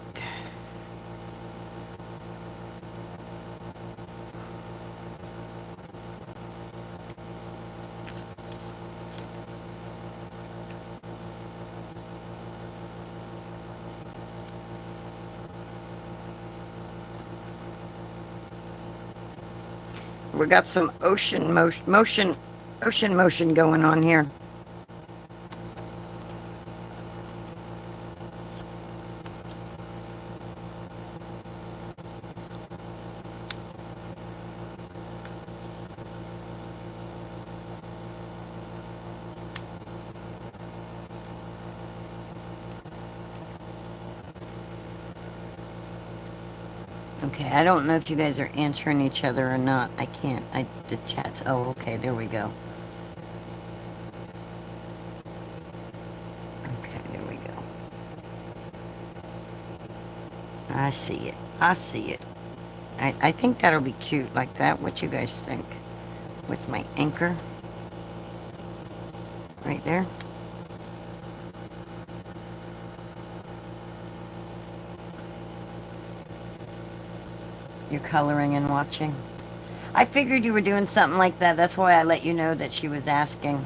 [SPEAKER 1] We got some ocean motion going on here. Okay, I don't know if you guys are answering each other or not. I can't. The chat's... Oh, okay, there we go. Okay, there we go. I see it. I see it. I think that'll be cute like that. What you guys think? With my anchor. Right there. You're coloring and watching. I figured you were doing something like that. That's why I let you know that she was asking.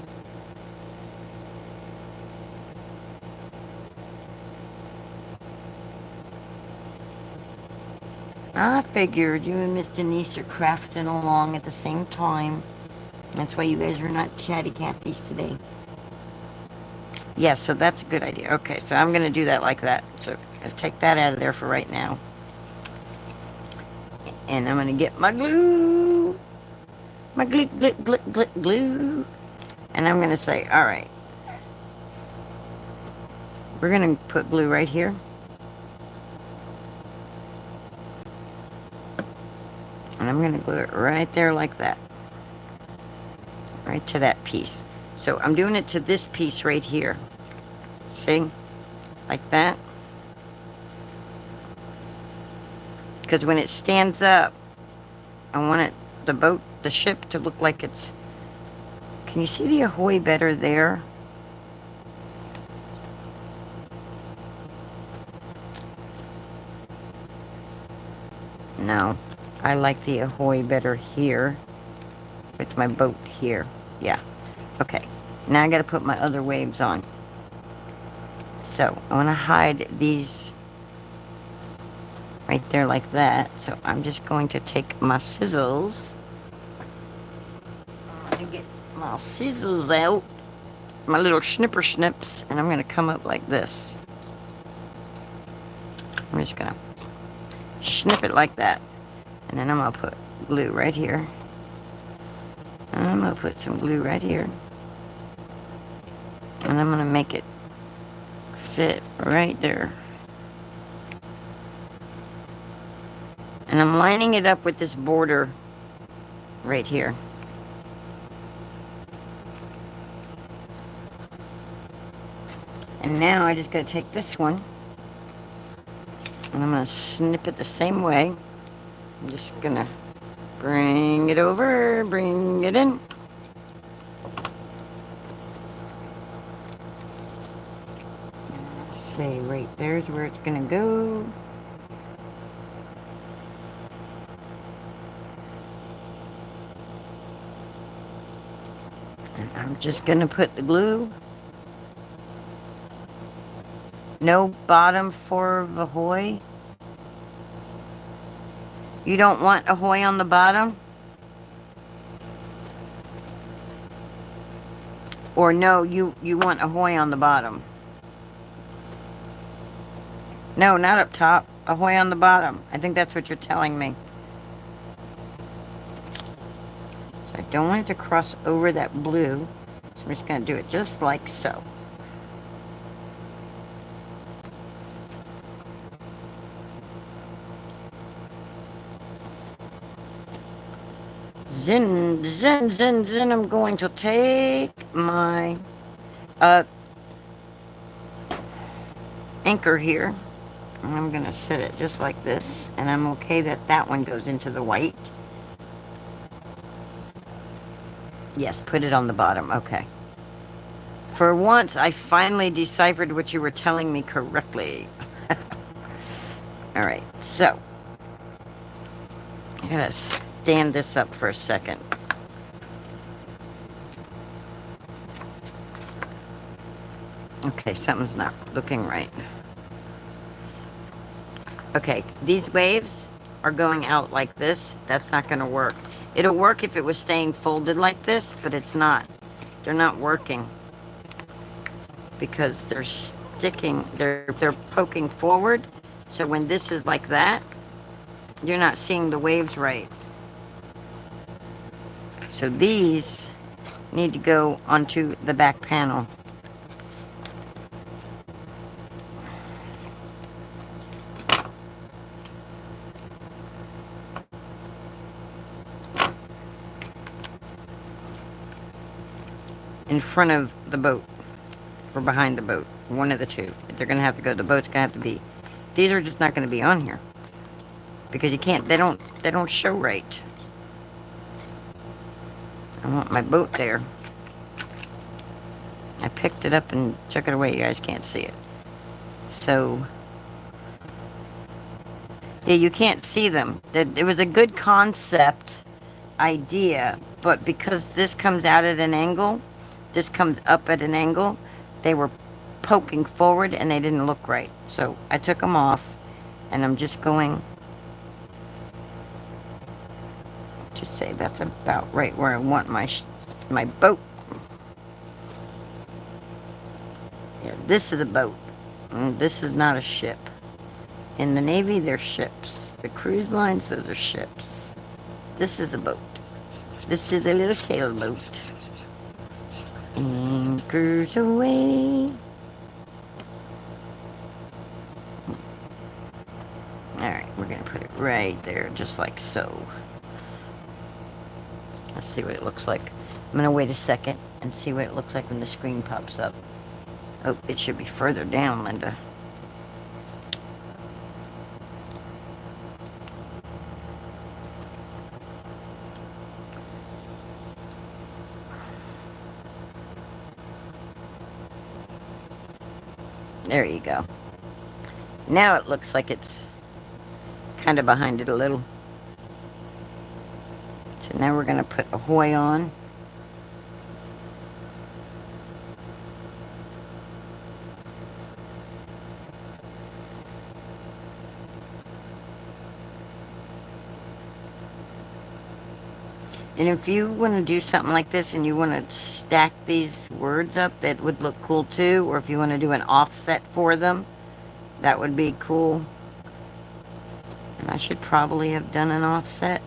[SPEAKER 1] I figured you and Miss Denise are crafting along at the same time. That's why you guys are not chatty Cathy's today. Yeah, so that's a good idea. Okay, so I'm going to do that like that. So I'll take that out of there for right now. And I'm going to get my glue. My glue. And I'm going to say, all right, we're going to put glue right here. And I'm going to glue it right there like that. Right to that piece. So I'm doing it to this piece right here. See? Like that. Because when it stands up, I want it, the boat, the ship to look like it's... Can you see the ahoy better there? No. I like the ahoy better here. With my boat here. Yeah. Okay. Now I gotta put my other waves on. So, I want to hide these right there like that. So, I'm just going to take my scissors and get my scissors out. My little snipper snips. And I'm going to come up like this. I'm just going to snip it like that. And then I'm going to put glue right here. And I'm going to put some glue right here. And I'm going to make it fit right there. And I'm lining it up with this border right here. And now I just gotta take this one and I'm gonna snip it the same way. I'm just gonna bring it over, bring it in. Say right there's where it's gonna go. And I'm just gonna put the glue. No bottom for the ahoy. You don't want ahoy on the bottom? Or no, you want ahoy on the bottom? No, not up top. Ahoy on the bottom. I think that's what you're telling me. So I don't want it to cross over that blue. So I'm just going to do it just like so. Then I'm going to take my anchor here. And I'm going to set it just like this. And I'm okay that that one goes into the white. Yes, put it on the bottom. Okay. For once, I finally deciphered what you were telling me correctly. Alright, so. I gotta stand this up for a second. Okay, something's not looking right. Okay, these waves are going out like this. That's not going to work. It'll work if it was staying folded like this, but it's not. They're not working. Because they're sticking, they're poking forward. So when this is like that, you're not seeing the waves right. So these need to go onto the back panel. In front of the boat. Or behind the boat. One of the two. They're going to have to go. The boat's going to have to be. These are just not going to be on here. Because you can't. They don't show right. I want my boat there. I picked it up and took it away. You guys can't see it. So. Yeah, you can't see them. It was a good concept idea. But because this comes out at an angle. This comes up at an angle. They were poking forward and they didn't look right. So I took them off and I'm just going to say that's about right where I want my boat. Yeah, this is a boat. And this is not a ship. In the Navy, they're ships. The cruise lines, those are ships. This is a boat. This is a little sailboat. Anchors away. Alright, we're going to put it right there, just like so. Let's see what it looks like. I'm going to wait a second and see what it looks like when the screen pops up. Oh, it should be further down, Linda. There you go. Now it looks like it's kind of behind it a little. So now we're going to put Ahoy on. And if you want to do something like this and you want to stack these words up, that would look cool too. Or if you want to do an offset for them, that would be cool. And I should probably have done an offset.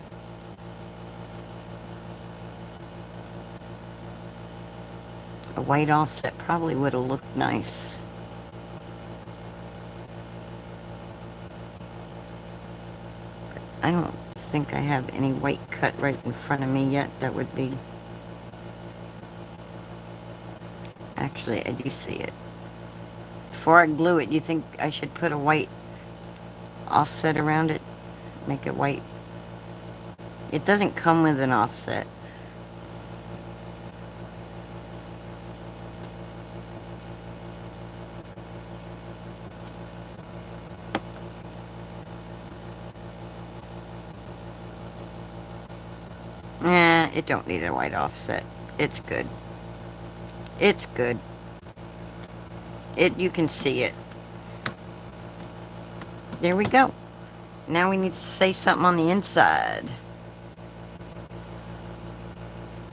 [SPEAKER 1] A white offset probably would have looked nice. But I don't think I have any white cut right in front of me yet. That would be... Actually, I do see it. Before I glue it, you think I should put a white offset around it? Make it white. It doesn't come with an offset. It don't need a white offset. It's good. It's good. You can see it. There we go. Now we need to say something on the inside.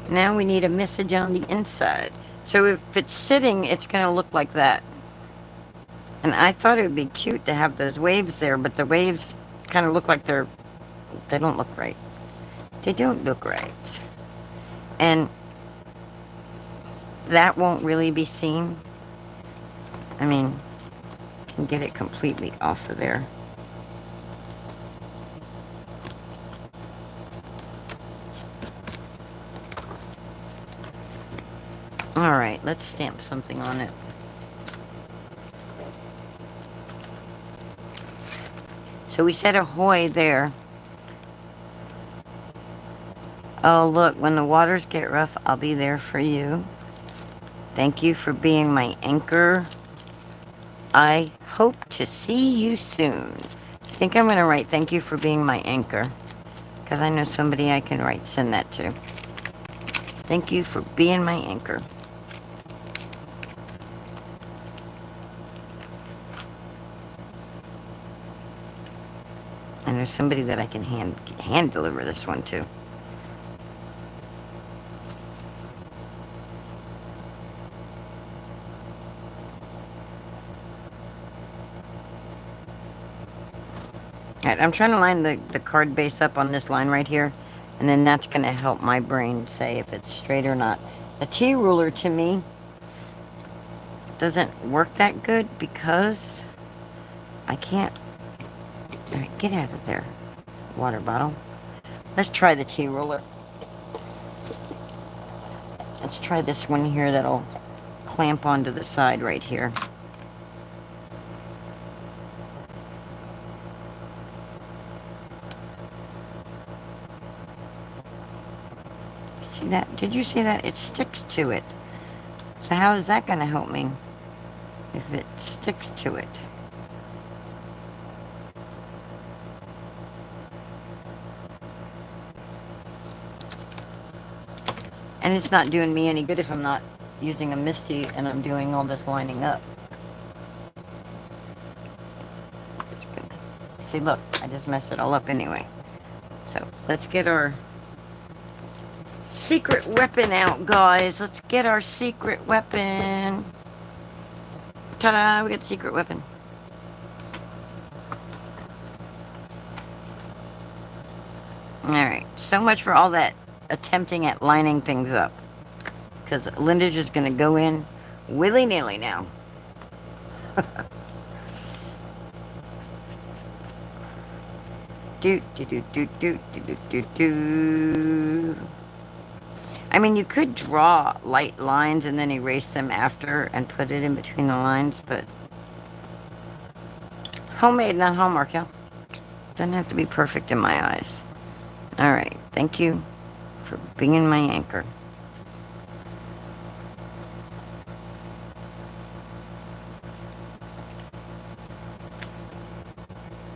[SPEAKER 1] Now we need a message on the inside. So if it's sitting, it's going to look like that. And I thought it would be cute to have those waves there, but the waves kind of look like they don't look right. They don't look right. And that won't really be seen. I mean, you can get it completely off of there. Alright, let's stamp something on it. So we said Ahoy there. Oh, look, when the waters get rough, I'll be there for you. Thank you for being my anchor. I hope to see you soon. I think I'm going to write thank you for being my anchor. Because I know somebody I can send that to. Thank you for being my anchor. And there's somebody that I can hand deliver this one to. Alright, I'm trying to line the card base up on this line right here, and then that's going to help my brain say if it's straight or not. A T-ruler to me doesn't work that good because I can't... Alright, get out of there, water bottle. Let's try the T-ruler. Let's try this one here that'll clamp onto the side right here. See that? Did you see that? It sticks to it. So how is that going to help me if it sticks to it? And it's not doing me any good if I'm not using a Misty and I'm doing all this lining up. It's good. See, look, I just messed it all up anyway. So let's get our secret weapon out, guys. Let's get our secret weapon. Ta-da, we got the secret weapon. Alright, so much for all that attempting at lining things up. because Linda's just going to go in willy-nilly now. do, do, do, do, do, do, do, do. I mean, you could draw light lines and then erase them after and put it in between the lines, but homemade, not Hallmark, yeah. Doesn't have to be perfect in my eyes. All right, thank you for being my anchor.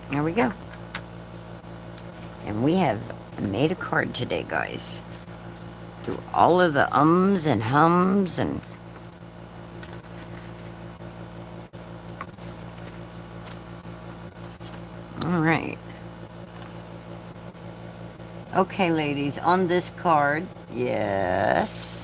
[SPEAKER 1] There we go. And we have made a card today, guys. Through all of the ums and hums and... All right. Okay, ladies, on this card, yes.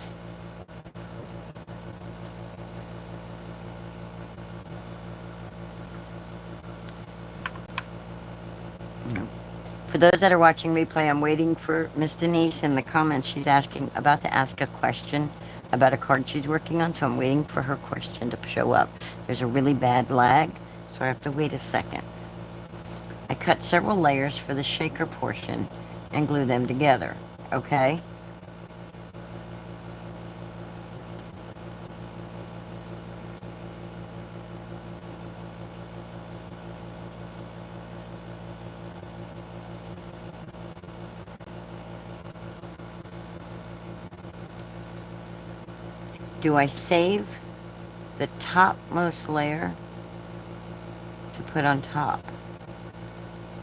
[SPEAKER 1] For those that are watching replay, I'm waiting for Miss Denise in the comments. She's about to ask a question about a card she's working on, so I'm waiting for her question to show up. There's a really bad lag, so I have to wait a second. I cut several layers for the shaker portion and glue them together, okay? Do I save the topmost layer to put on top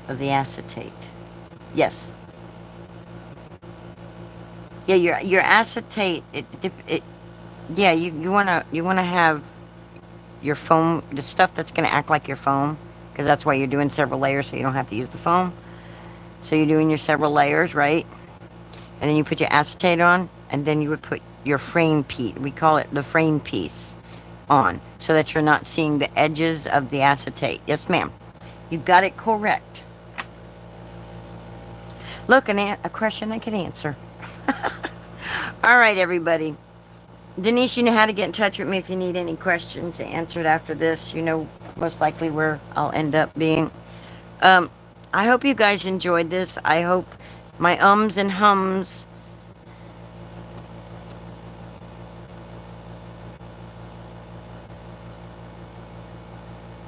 [SPEAKER 1] of the acetate? Yes. Yeah, your acetate, yeah, you wanna have your foam, the stuff that's gonna act like your foam, because that's why you're doing several layers, so you don't have to use the foam. So you're doing your several layers, right? And then you put your acetate on, and then you would put your frame piece, we call it the frame piece, on, so that you're not seeing the edges of the acetate. Yes, ma'am. You got it correct. Look, a question I can answer. All right, everybody. Denise, you know how to get in touch with me if you need any questions answered after this. You know most likely where I'll end up being. I hope you guys enjoyed this. I hope my ums and hums...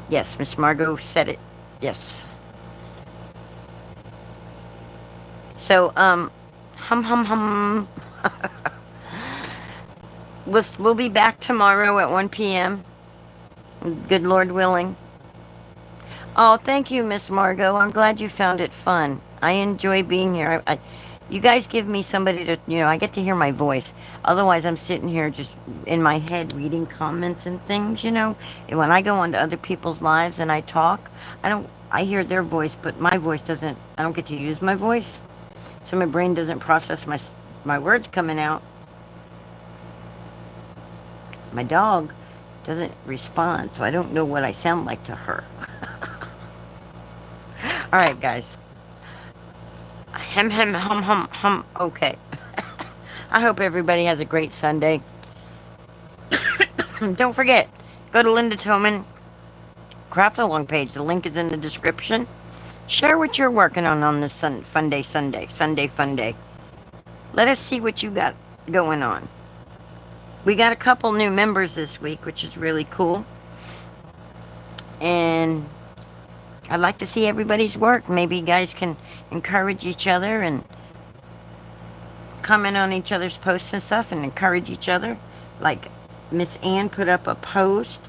[SPEAKER 1] Yes, Miss Margot said it. Yes. So, hum, hum, hum. We'll be back tomorrow at 1 p.m. Good Lord willing. Oh, thank you, Miss Margot. I'm glad you found it fun. I enjoy being here. You guys give me somebody to, I get to hear my voice. Otherwise, I'm sitting here just in my head reading comments and things, And when I go onto other people's lives and I talk, I hear their voice, but my voice doesn't, I don't get to use my voice. So my brain doesn't process my words coming out. My dog doesn't respond, so I don't know what I sound like to her. All right, guys. Hem, hem, hum, hum, hum. Okay. I hope everybody has a great Sunday. Don't forget, go to Linda Tillman Craft Along page. The link is in the description. Share what you're working on this Funday Funday. Let us see what you got going on. We got a couple new members this week, which is really cool. And I'd like to see everybody's work. Maybe you guys can encourage each other and comment on each other's posts and stuff and encourage each other. Like Miss Ann put up a post.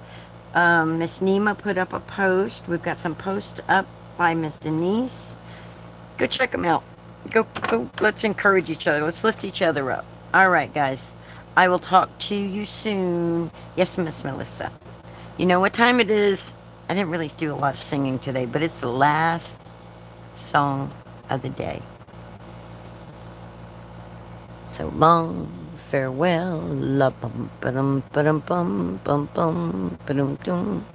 [SPEAKER 1] Miss Nima put up a post. We've got some posts up by Miss Denise. Go check them out. Go, let's encourage each other. Let's lift each other up. All right, guys. I will talk to you soon. Yes, Miss Melissa. You know what time it is? I didn't really do a lot of singing today, but it's the last song of the day. So long, farewell, la bum ba dum bum bum bum bum.